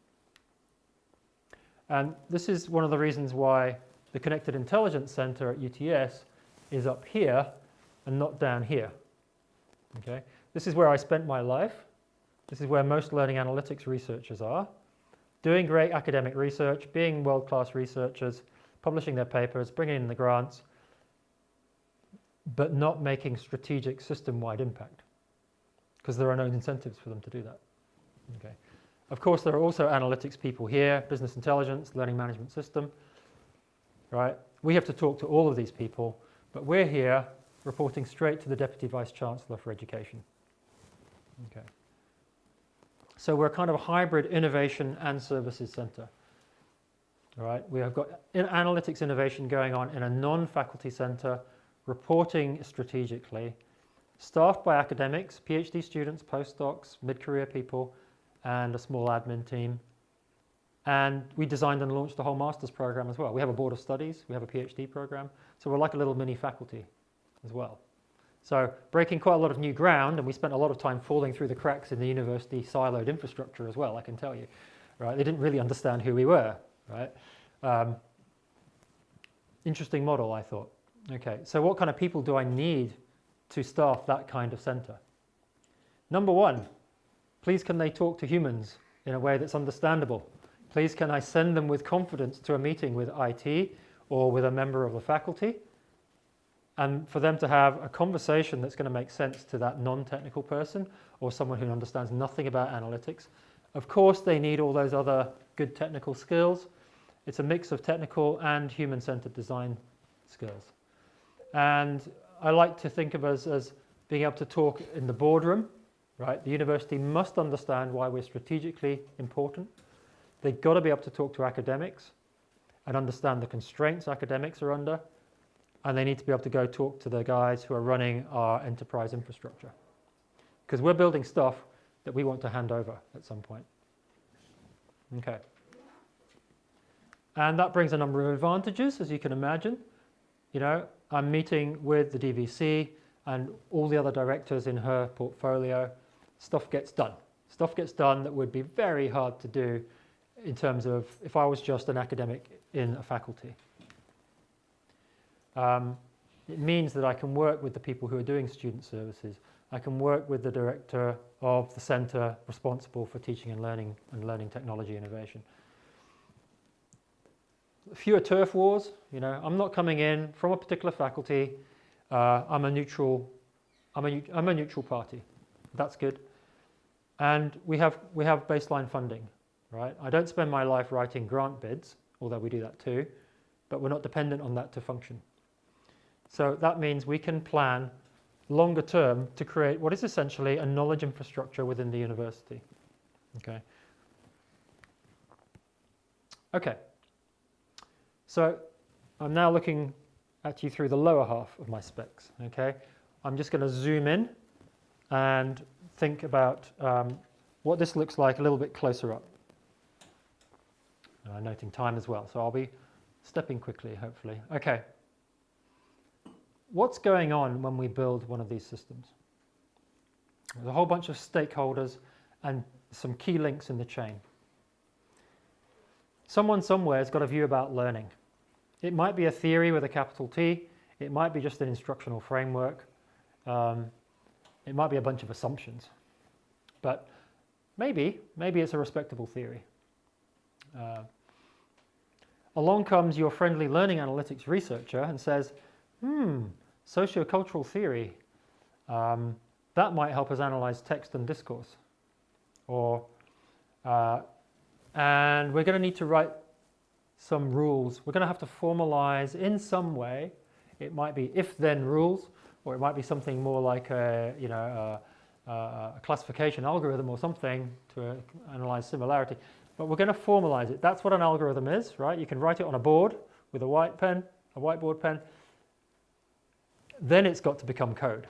And this is one of the reasons why the Connected Intelligence Center at UTS is up here and not down here. Okay? This is where I spent my life. This is where most learning analytics researchers are, doing great academic research, being world-class researchers, publishing their papers, bringing in the grants, but not making strategic system-wide impact because there are no incentives for them to do that. Okay. Of course, there are also analytics people here, business intelligence, learning management system, right? We have to talk to all of these people, but we're here reporting straight to the Deputy Vice Chancellor for Education. Okay. So we're kind of a hybrid innovation and services center. All right, we have got analytics innovation going on in a non-faculty center, reporting strategically, staffed by academics, PhD students, postdocs, mid-career people, and a small admin team. And we designed and launched the whole master's program as well. We have a board of studies, we have a PhD program, so we're like a little mini faculty as well. So breaking quite a lot of new ground, and we spent a lot of time falling through the cracks in the university siloed infrastructure as well, I can tell you. Right? They didn't really understand who we were. Right? Interesting model, I thought. Okay, so what kind of people do I need to staff that kind of center? Number one, please can they talk to humans in a way that's understandable? Please can I send them with confidence to a meeting with IT or with a member of the faculty, and for them to have a conversation that's going to make sense to that non-technical person or someone who understands nothing about analytics. Of course, they need all those other good technical skills. It's a mix of technical and human-centered design skills. And I like to think of us as being able to talk in the boardroom, right? The university must understand why we're strategically important. They've got to be able to talk to academics and understand the constraints academics are under. And they need to be able to go talk to the guys who are running our enterprise infrastructure. Because we're building stuff that we want to hand over at some point. Okay. And that brings a number of advantages, as you can imagine. You know, I'm meeting with the DVC and all the other directors in her portfolio. Stuff gets done. Stuff gets done that would be very hard to do in terms of if I was just an academic in a faculty. It means that I can work with the people who are doing student services. I can work with the director of the centre responsible for teaching and learning technology innovation. Fewer turf wars, you know. I'm not coming in from a particular faculty. I'm a neutral party. That's good. And we have baseline funding, right? I don't spend my life writing grant bids, although we do that too, but we're not dependent on that to function. So that means we can plan longer term to create what is essentially a knowledge infrastructure within the university. Okay. So I'm now looking at you through the lower half of my specs. Okay, I'm just going to zoom in and think about what this looks like a little bit closer up. Noting time as well, so I'll be stepping quickly, hopefully. Okay. What's going on when we build one of these systems? There's a whole bunch of stakeholders and some key links in the chain. Someone somewhere has got a view about learning. It might be a theory with a capital T. It might be just an instructional framework. It might be a bunch of assumptions. But maybe it's a respectable theory. Along comes your friendly learning analytics researcher and says, sociocultural theory, that might help us analyze text and discourse. Or, and we're going to need to write some rules. We're going to have to formalize in some way. It might be if-then rules, or it might be something more like a classification algorithm or something to analyze similarity. But we're going to formalize it. That's what an algorithm is, right? You can write it on a board with a whiteboard pen. Then it's got to become code.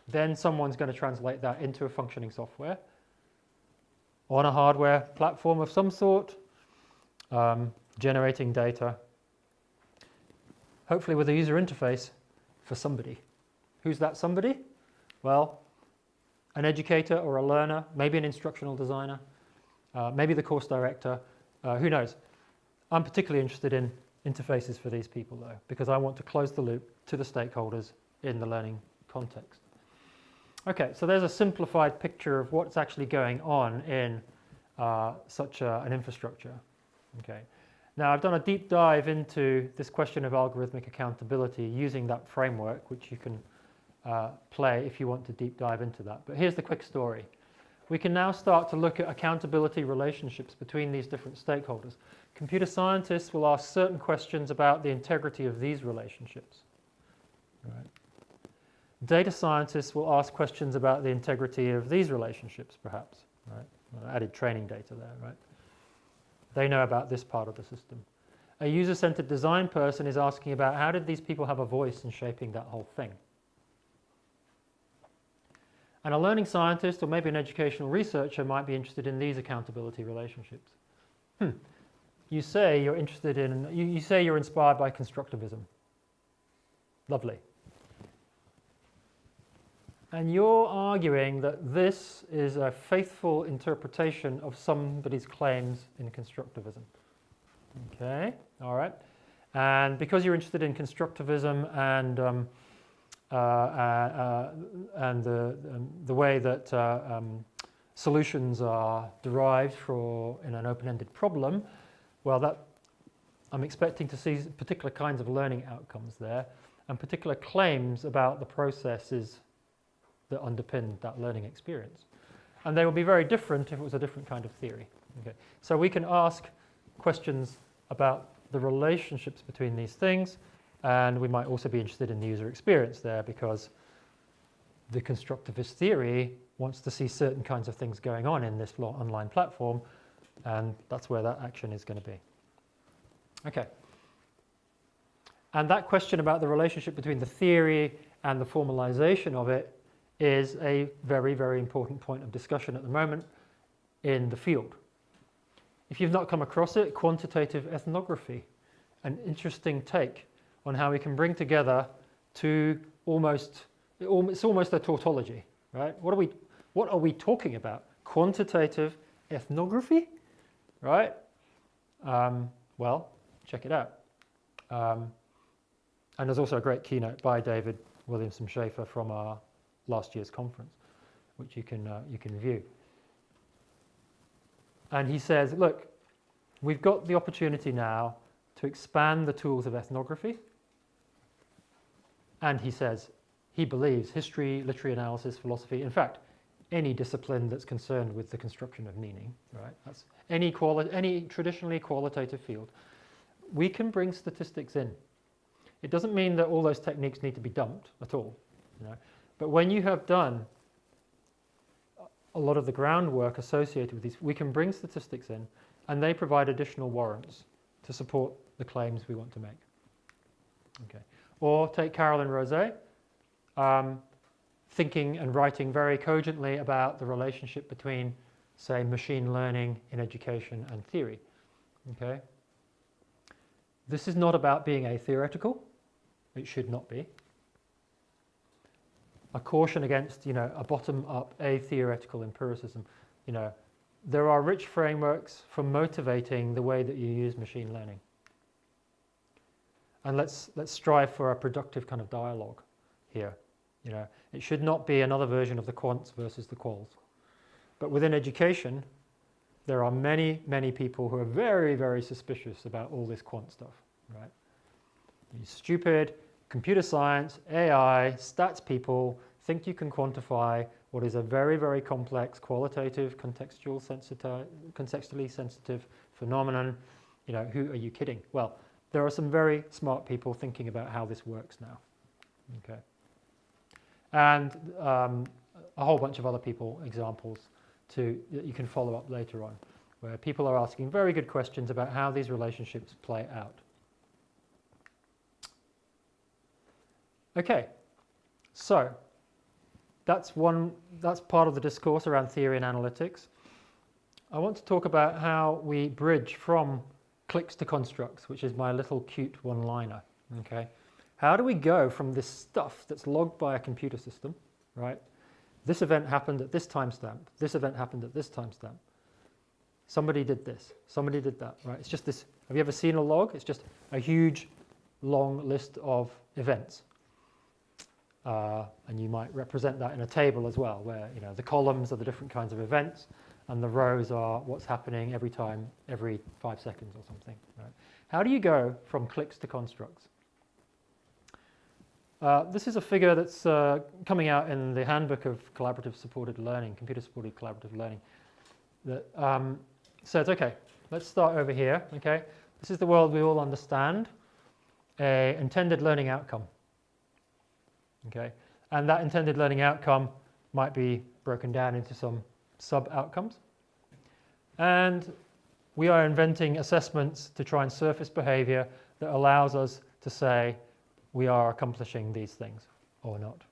Then someone's going to translate that into a functioning software on a hardware platform of some sort, generating data, hopefully with a user interface for somebody. Who's that somebody? Well, an educator or a learner, maybe an instructional designer, maybe the course director, who knows. I'm particularly interested in interfaces for these people though, because I want to close the loop to the stakeholders in the learning context. Okay, so there's a simplified picture of what's actually going on in such an infrastructure. Okay. Now I've done a deep dive into this question of algorithmic accountability using that framework, which you can play if you want to deep dive into that. But here's the quick story. We can now start to look at accountability relationships between these different stakeholders. Computer scientists will ask certain questions about the integrity of these relationships. Right. Data scientists will ask questions about the integrity of these relationships, perhaps. Right. Added training data there, right? They know about this part of the system. A user-centered design person is asking about how did these people have a voice in shaping that whole thing? And a learning scientist or maybe an educational researcher might be interested in these accountability relationships. You say you're interested in, you say you're inspired by constructivism. Lovely. And you're arguing that this is a faithful interpretation of somebody's claims in constructivism. Okay, all right. And because you're interested in constructivism and the way that solutions are derived in an open-ended problem, well, I'm expecting to see particular kinds of learning outcomes there and particular claims about the processes that underpin that learning experience. And they will be very different if it was a different kind of theory. Okay. So we can ask questions about the relationships between these things, and we might also be interested in the user experience there because the constructivist theory wants to see certain kinds of things going on in this online platform, and that's where that action is going to be. Okay. And that question about the relationship between the theory and the formalization of it is a very, very important point of discussion at the moment in the field. If you've not come across it, quantitative ethnography, an interesting take on how we can bring together two it's almost a tautology, right? What are we talking about? Quantitative ethnography, right? Well, check it out. And there's also a great keynote by David Williamson-Schaefer from our last year's conference, which you can view. And he says, look, we've got the opportunity now to expand the tools of ethnography. And he says, he believes history, literary analysis, philosophy, in fact, any discipline that's concerned with the construction of meaning, right? That's any traditionally qualitative field. We can bring statistics in. It doesn't mean that all those techniques need to be dumped at all, you know? But when you have done a lot of the groundwork associated with these, we can bring statistics in, and they provide additional warrants to support the claims we want to make. Okay. Or take Carolyn Rosé, thinking and writing very cogently about the relationship between, say, machine learning in education and theory. Okay. This is not about being atheoretical. It should not be. A caution against, a bottom-up atheoretical empiricism. There are rich frameworks for motivating the way that you use machine learning. And let's strive for a productive kind of dialogue here. It should not be another version of the quants versus the quals. But within education, there are many, many people who are very, very suspicious about all this quant stuff, right? You stupid computer science, AI, stats people think you can quantify what is a very, very complex, qualitative, contextually sensitive phenomenon. Who are you kidding? Well, there are some very smart people thinking about how this works now. Okay. And a whole bunch of other examples that you can follow up later on, where people are asking very good questions about how these relationships play out. Okay, so that's part of the discourse around theory and analytics. I want to talk about how we bridge from clicks to constructs, which is my little cute one-liner. Okay, how do we go from this stuff that's logged by a computer system, right? This event happened at this timestamp. This event happened at this timestamp. Somebody did this. Somebody did that, right? It's just this. Have you ever seen a log? It's just a huge, long list of events. And you might represent that in a table as well, where the columns are the different kinds of events, and the rows are what's happening every 5 seconds or something. Right? How do you go from clicks to constructs? This is a figure that's coming out in the Handbook of Collaborative Supported Learning, Computer-Supported Collaborative Learning, that says, okay, let's start over here. Okay, this is the world we all understand, a intended learning outcome. Okay, and that intended learning outcome might be broken down into some sub-outcomes. And we are inventing assessments to try and surface behavior that allows us to say we are accomplishing these things or not.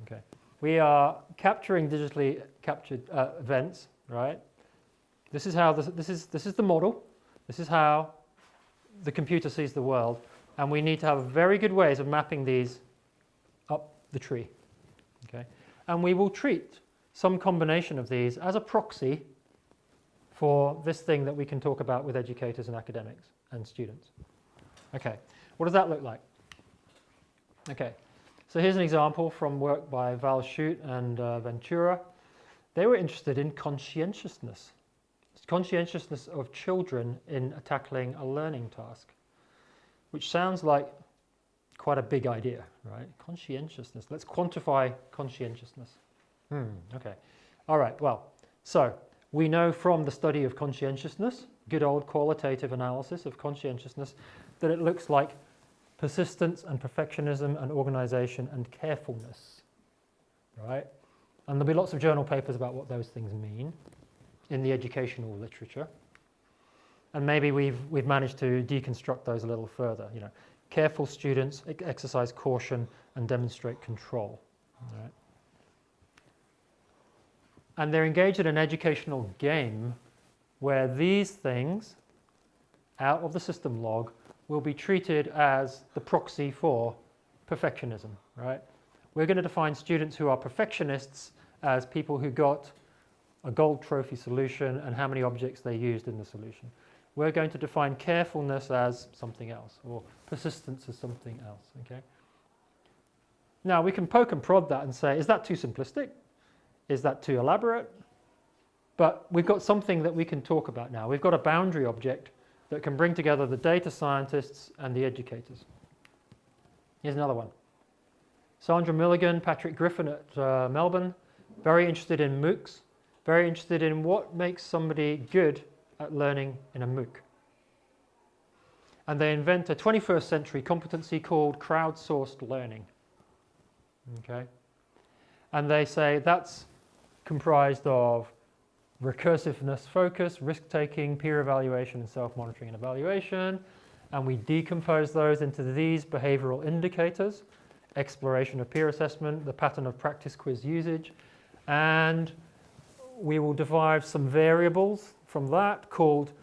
Okay, we are capturing digitally captured events, right? This is how this is the model. This is how the computer sees the world, and we need to have very good ways of mapping these up the tree. Okay, and we will treat some combination of these as a proxy for this thing that we can talk about with educators and academics and students. Okay, what does that look like? Okay, so here's an example from work by Val Schut and Ventura. They were interested in conscientiousness of children in tackling a learning task, which sounds like quite a big idea, right? Conscientiousness. Let's quantify conscientiousness. Okay. All right. Well, so we know from the study of conscientiousness, good old qualitative analysis of conscientiousness, that it looks like persistence and perfectionism and organization and carefulness, right? And there'll be lots of journal papers about what those things mean in the educational literature. And maybe we've managed to deconstruct those a little further. Careful students exercise caution and demonstrate control. Right? And they're engaged in an educational game where these things out of the system log will be treated as the proxy for perfectionism. Right? We're going to define students who are perfectionists as people who got a gold trophy solution and how many objects they used in the solution. We're going to define carefulness as something else, or persistence as something else. Okay. Now we can poke and prod that and say, is that too simplistic? Is that too elaborate? But we've got something that we can talk about now. We've got a boundary object that can bring together the data scientists and the educators. Here's another one. Sandra Milligan, Patrick Griffin at Melbourne, very interested in MOOCs, very interested in what makes somebody good at learning in a MOOC. And they invent a 21st century competency called crowdsourced learning. Okay? And they say that's comprised of recursiveness focus, risk-taking, peer evaluation, and self-monitoring and evaluation. and we decompose those into these behavioral indicators: exploration of peer assessment, the pattern of practice quiz usage, and we will derive some variables from that called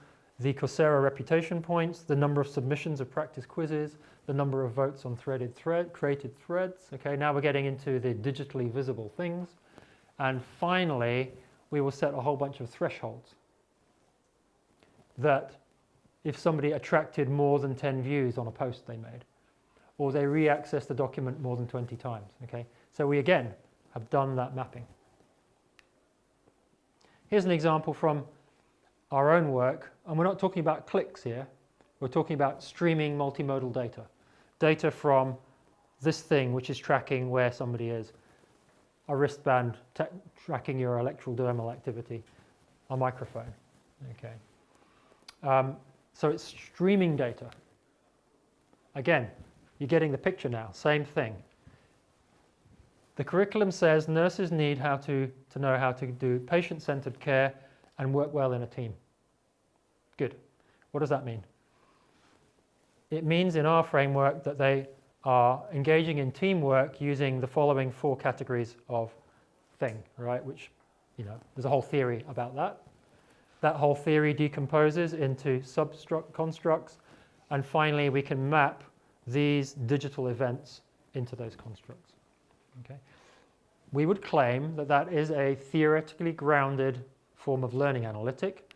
the Coursera reputation points, the number of submissions of practice quizzes, the number of votes on created threads. Okay, now we're getting into the digitally visible things. And finally, we will set a whole bunch of thresholds that if somebody attracted more than 10 views on a post they made, or they re-accessed the document more than 20 times. Okay, so we again have done that mapping. Here's an example from our own work, and we're not talking about clicks here. We're talking about streaming multimodal data. Data from this thing which is tracking where somebody is, a wristband tracking your electrodermal activity, a microphone. Okay. So it's streaming data. Again, you're getting the picture now, same thing. The curriculum says nurses need to know how to do patient-centered care and work well in a team. Good. What does that mean? It means in our framework that they are engaging in teamwork using the following 4 categories of thing, right? Which, there's a whole theory about that. That whole theory decomposes into constructs, and finally we can map these digital events into those constructs. Okay. We would claim that that is a theoretically grounded form of learning analytic,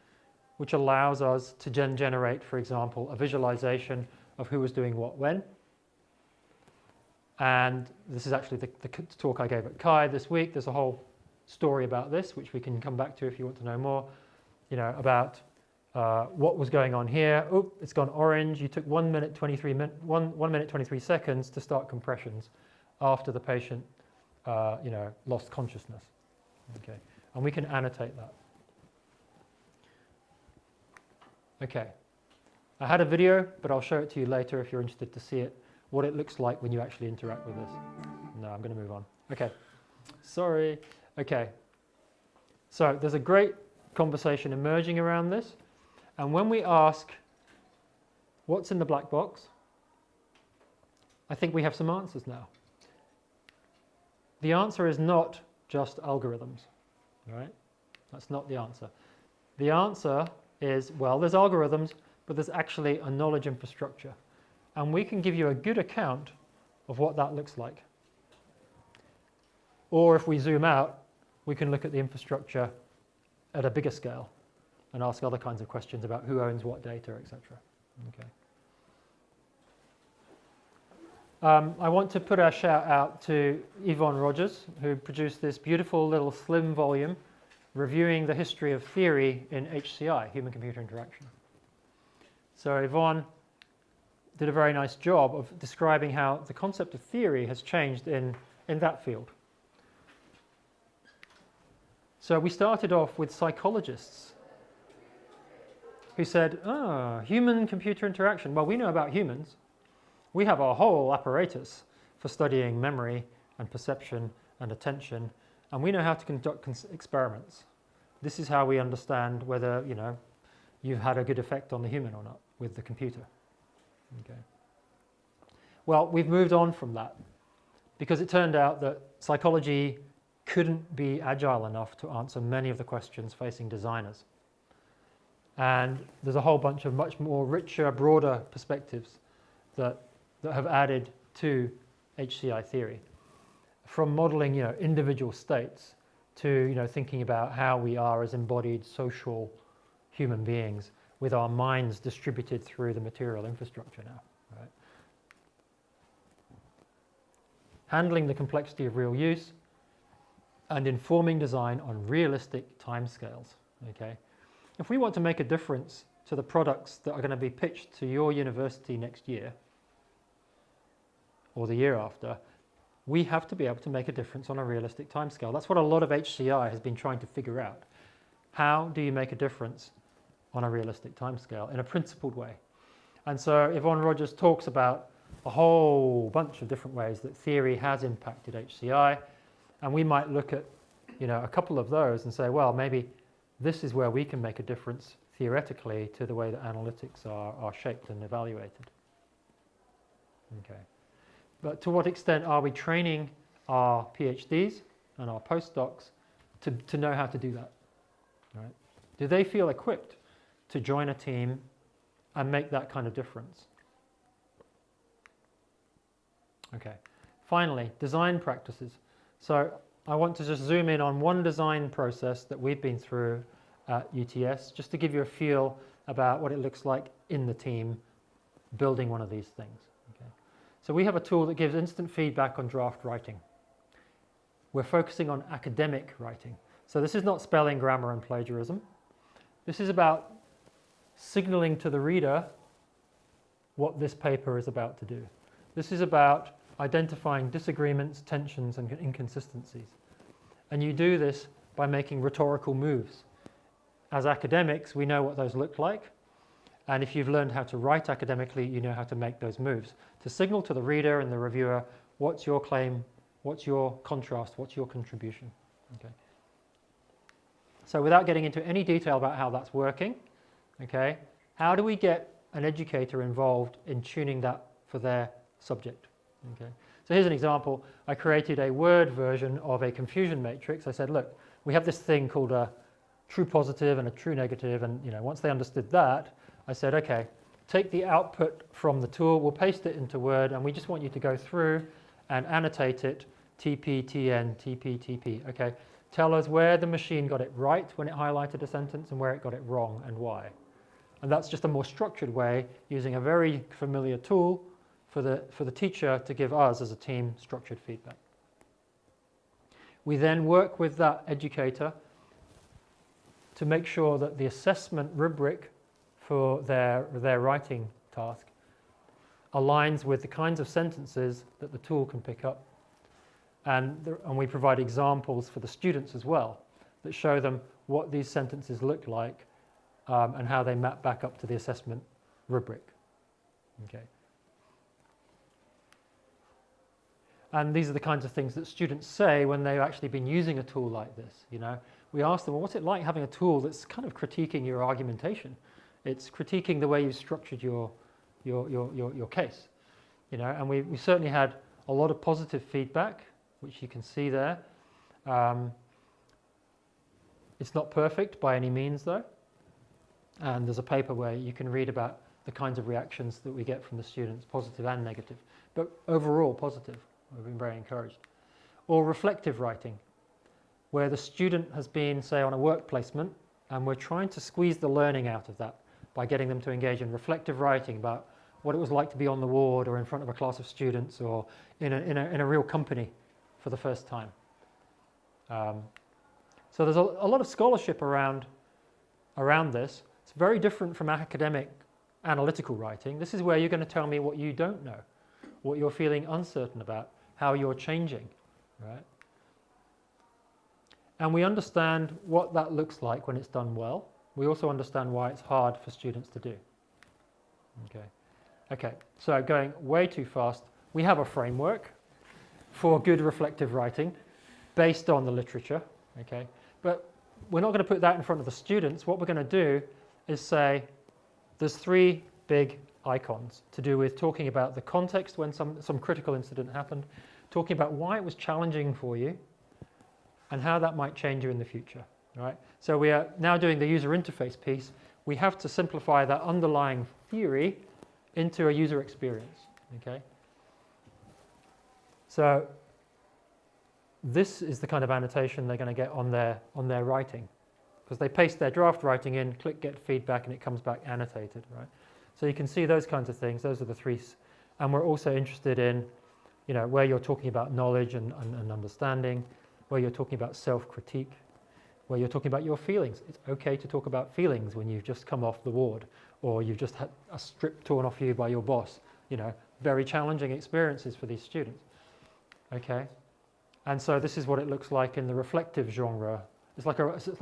which allows us to generate, for example, a visualization of who was doing what when. And this is actually the talk I gave at Kai this week. There's a whole story about this, which we can come back to if you want to know more, about what was going on here. Oh, it's gone orange. You took 1 minute 23 seconds to start compressions after the patient lost consciousness. Okay, and we can annotate that. Okay, I had a video, but I'll show it to you later if you're interested to see it, what it looks like when you actually interact with this. No, I'm going to move on. Okay, sorry. Okay, so there's a great conversation emerging around this, and when we ask what's in the black box, I think we have some answers now. The answer is not just algorithms, right? That's not the answer. The answer is, well, there's algorithms, but there's actually a knowledge infrastructure. And we can give you a good account of what that looks like. Or if we zoom out, we can look at the infrastructure at a bigger scale and ask other kinds of questions about who owns what data, etc. Okay. I want to put a shout out to Yvonne Rogers, who produced this beautiful little slim volume reviewing the history of theory in HCI, human-computer interaction. So Yvonne did a very nice job of describing how the concept of theory has changed in that field. So we started off with psychologists who said, human-computer interaction. Well, we know about humans. We have a whole apparatus for studying memory and perception and attention, and we know how to conduct experiments. This is how we understand whether, you've had a good effect on the human or not with the computer. Okay. Well, we've moved on from that because it turned out that psychology couldn't be agile enough to answer many of the questions facing designers. And there's a whole bunch of much more richer, broader perspectives that have added to HCI theory, from modeling, individual states to, thinking about how we are as embodied social human beings with our minds distributed through the material infrastructure now. Right? Handling the complexity of real use and informing design on realistic timescales. Okay, if we want to make a difference to the products that are going to be pitched to your university next year, or the year after, we have to be able to make a difference on a realistic timescale. That's what a lot of HCI has been trying to figure out. How do you make a difference on a realistic timescale in a principled way? And so Yvonne Rogers talks about a whole bunch of different ways that theory has impacted HCI, and we might look at a couple of those and say, well, maybe this is where we can make a difference theoretically to the way that analytics are shaped and evaluated. Okay. But to what extent are we training our PhDs and our postdocs to know how to do that? Right? Do they feel equipped to join a team and make that kind of difference? Okay. Finally, design practices. So I want to just zoom in on one design process that we've been through at UTS, just to give you a feel about what it looks like in the team building one of these things. Okay. So we have a tool that gives instant feedback on draft writing. We're focusing on academic writing. So this is not spelling, grammar, and plagiarism. This is about signaling to the reader what this paper is about to do. This is about identifying disagreements, tensions, and inconsistencies. And you do this by making rhetorical moves. As academics, we know what those look like. And if you've learned how to write academically, you know how to make those moves to signal to the reader and the reviewer, what's your claim, what's your contrast, what's your contribution. Okay. So without getting into any detail about how that's working, okay, how do we get an educator involved in tuning that for their subject? Okay. So here's an example. I created a Word version of a confusion matrix. I said, look, we have this thing called a true positive and a true negative, and once they understood that, I said, okay, take the output from the tool, we'll paste it into Word, and we just want you to go through and annotate it, TP, TN, TP, TP. Okay, tell us where the machine got it right when it highlighted a sentence and where it got it wrong and why. And that's just a more structured way, using a very familiar tool for the teacher to give us as a team structured feedback. We then work with that educator to make sure that the assessment rubric for their writing task aligns with the kinds of sentences that the tool can pick up. And we provide examples for the students as well that show them what these sentences look like and how they map back up to the assessment rubric. Okay. And these are the kinds of things that students say when they've actually been using a tool like this. We ask them, well, what's it like having a tool that's kind of critiquing your argumentation? It's critiquing the way you've structured your case. And we certainly had a lot of positive feedback, which you can see there. It's not perfect by any means, though. And there's a paper where you can read about the kinds of reactions that we get from the students, positive and negative. But overall, positive. We've been very encouraged. Or reflective writing, where the student has been, say, on a work placement, and we're trying to squeeze the learning out of that by getting them to engage in reflective writing about what it was like to be on the ward or in front of a class of students or in a real company for the first time. So there's a lot of scholarship around this. It's very different from academic analytical writing. This is where you're going to tell me what you don't know, what you're feeling uncertain about, how you're changing, right? And we understand what that looks like when it's done well. We also understand why it's hard for students to do. Okay, so going way too fast, we have a framework for good reflective writing based on the literature, okay? But we're not going to put that in front of the students. What we're going to do is say there's 3 big icons to do with talking about the context when some critical incident happened, talking about why it was challenging for you, and how that might change you in the future. Right? So we are now doing the user interface piece. We have to simplify that underlying theory into a user experience. Okay? So this is the kind of annotation they're going to get on their writing, because they paste their draft writing in, click get feedback, and it comes back annotated. Right? So you can see those kinds of things. Those are the 3. And we're also interested in, where you're talking about knowledge and understanding, where you're talking about self-critique, where you're talking about your feelings. It's okay to talk about feelings when you've just come off the ward or you've just had a strip torn off you by your boss. Very challenging experiences for these students. Okay, and so this is what it looks like in the reflective genre. It's like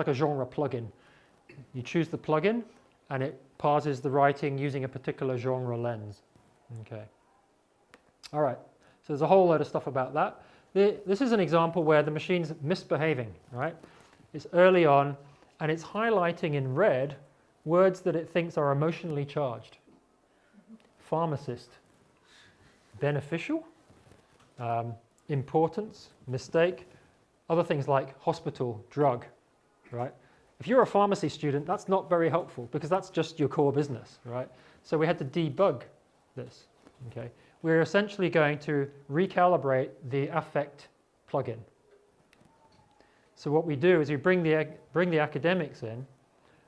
a genre plugin. You choose the plugin and it parses the writing using a particular genre lens. Okay. All right, so there's a whole load of stuff about that. This is an example where the machine's misbehaving, right? It's early on, and it's highlighting in red words that it thinks are emotionally charged. Pharmacist, beneficial, importance, mistake, other things like hospital, drug, right? If you're a pharmacy student, that's not very helpful because that's just your core business, right? So we had to debug this, okay? We're essentially going to recalibrate the affect plugin. So what we do is we bring the academics in,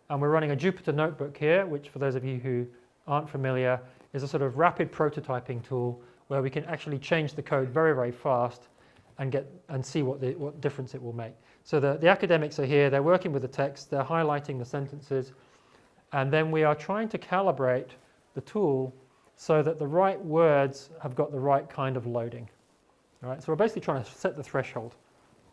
and we're running a Jupyter notebook here, which for those of you who aren't familiar, is a sort of rapid prototyping tool where we can actually change the code very, very fast and see what difference it will make. So the academics are here, they're working with the text, they're highlighting the sentences, and then we are trying to calibrate the tool so that the right words have got the right kind of loading. All right? So we're basically trying to set the threshold.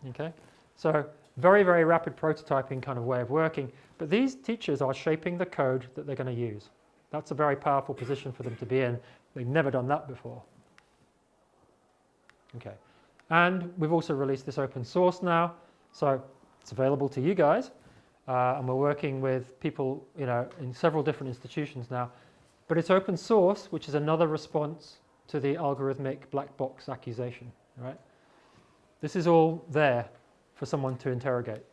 Okay? So very, very rapid prototyping kind of way of working, but these teachers are shaping the code that they're going to use. That's a very powerful position for them to be in. They've never done that before. Okay. And we've also released this open source now, so it's available to you guys, and we're working with people, in several different institutions now. But it's open source, which is another response to the algorithmic black box accusation, right? This is all there for someone to interrogate.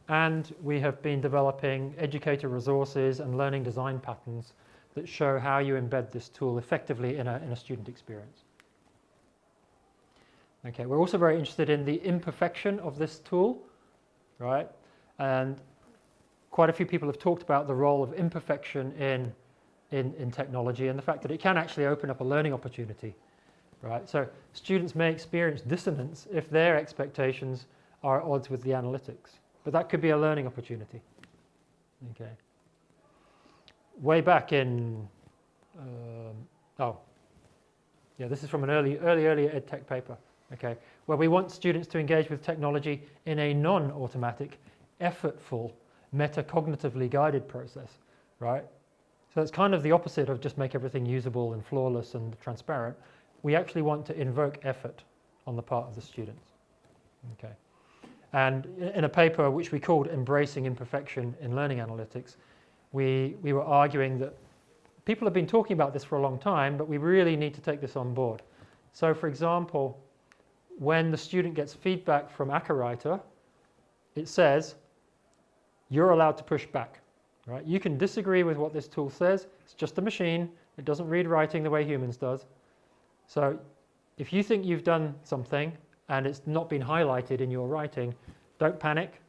And we have been developing educator resources and learning design patterns that show how you embed this tool effectively in a student experience. Okay, we're also very interested in the imperfection of this tool, right? And quite a few people have talked about the role of imperfection in technology and the fact that it can actually open up a learning opportunity, right? So students may experience dissonance if their expectations are at odds with the analytics, but that could be a learning opportunity. Okay. Way back in, this is from an early EdTech paper. Okay, where we want students to engage with technology in a non-automatic, effortful, metacognitively guided process, right? So it's kind of the opposite of just make everything usable and flawless and transparent. We actually want to invoke effort on the part of the students. Okay, and in a paper which we called Embracing Imperfection in Learning Analytics, we were arguing that people have been talking about this for a long time, but we really need to take this on board. So for example, when the student gets feedback from AccuWriter, it says, you're allowed to push back. Right? You can disagree with what this tool says. It's just a machine. It doesn't read writing the way humans does. So if you think you've done something and it's not been highlighted in your writing, don't panic.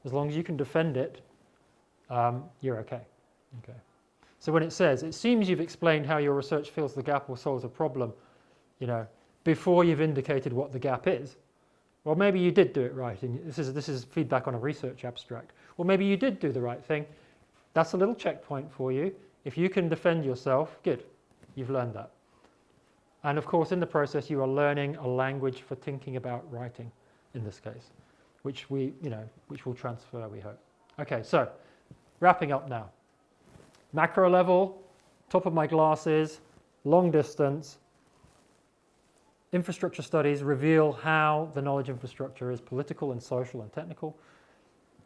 As long as you can defend it, you're okay. Okay. So when it says, it seems you've explained how your research fills the gap or solves a problem, before you've indicated what the gap is. Well, maybe you did do it right, and this is feedback on a research abstract. Well, maybe you did do the right thing. That's a little checkpoint for you. If you can defend yourself, good, you've learned that. And of course, in the process, you are learning a language for thinking about writing, in this case, which will transfer, we hope. Okay, so wrapping up now. Macro level, top of my glasses, long distance. Infrastructure studies reveal how the knowledge infrastructure is political and social and technical.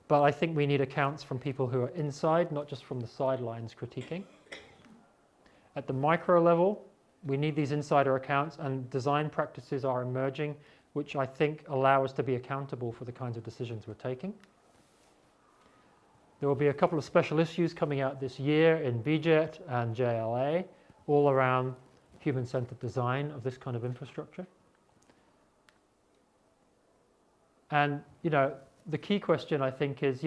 But I think we need accounts from people who are inside, not just from the sidelines critiquing. At the micro level, we need these insider accounts, and design practices are emerging, which I think allow us to be accountable for the kinds of decisions we're taking. There will be a couple of special issues coming out this year in BJET and JLA, all around human-centered design of this kind of infrastructure. And, the key question, I think, is,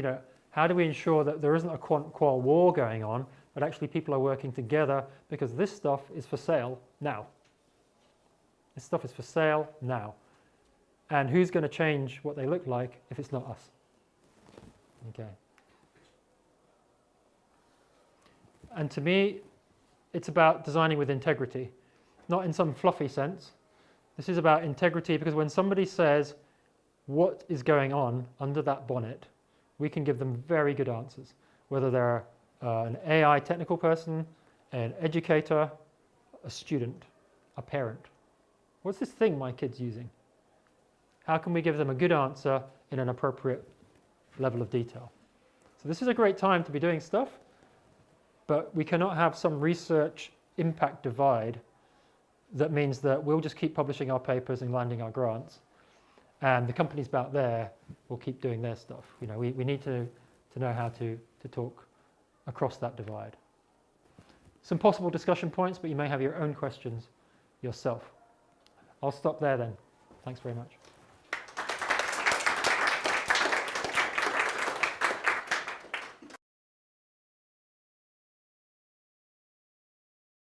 how do we ensure that there isn't a qual war going on, but actually people are working together, because this stuff is for sale now. This stuff is for sale now. And who's going to change what they look like if it's not us? Okay. And to me, it's about designing with integrity, not in some fluffy sense. This is about integrity, because when somebody says, what is going on under that bonnet, we can give them very good answers, whether they're an AI technical person, an educator, a student, a parent. What's this thing my kid's using? How can we give them a good answer in an appropriate level of detail? So this is a great time to be doing stuff, but we cannot have some research impact divide that means that we'll just keep publishing our papers and landing our grants, and the companies out there will keep doing their stuff. You know, we need to know how to talk across that divide. Some possible discussion points, but you may have your own questions yourself. I'll stop there then. Thanks very much.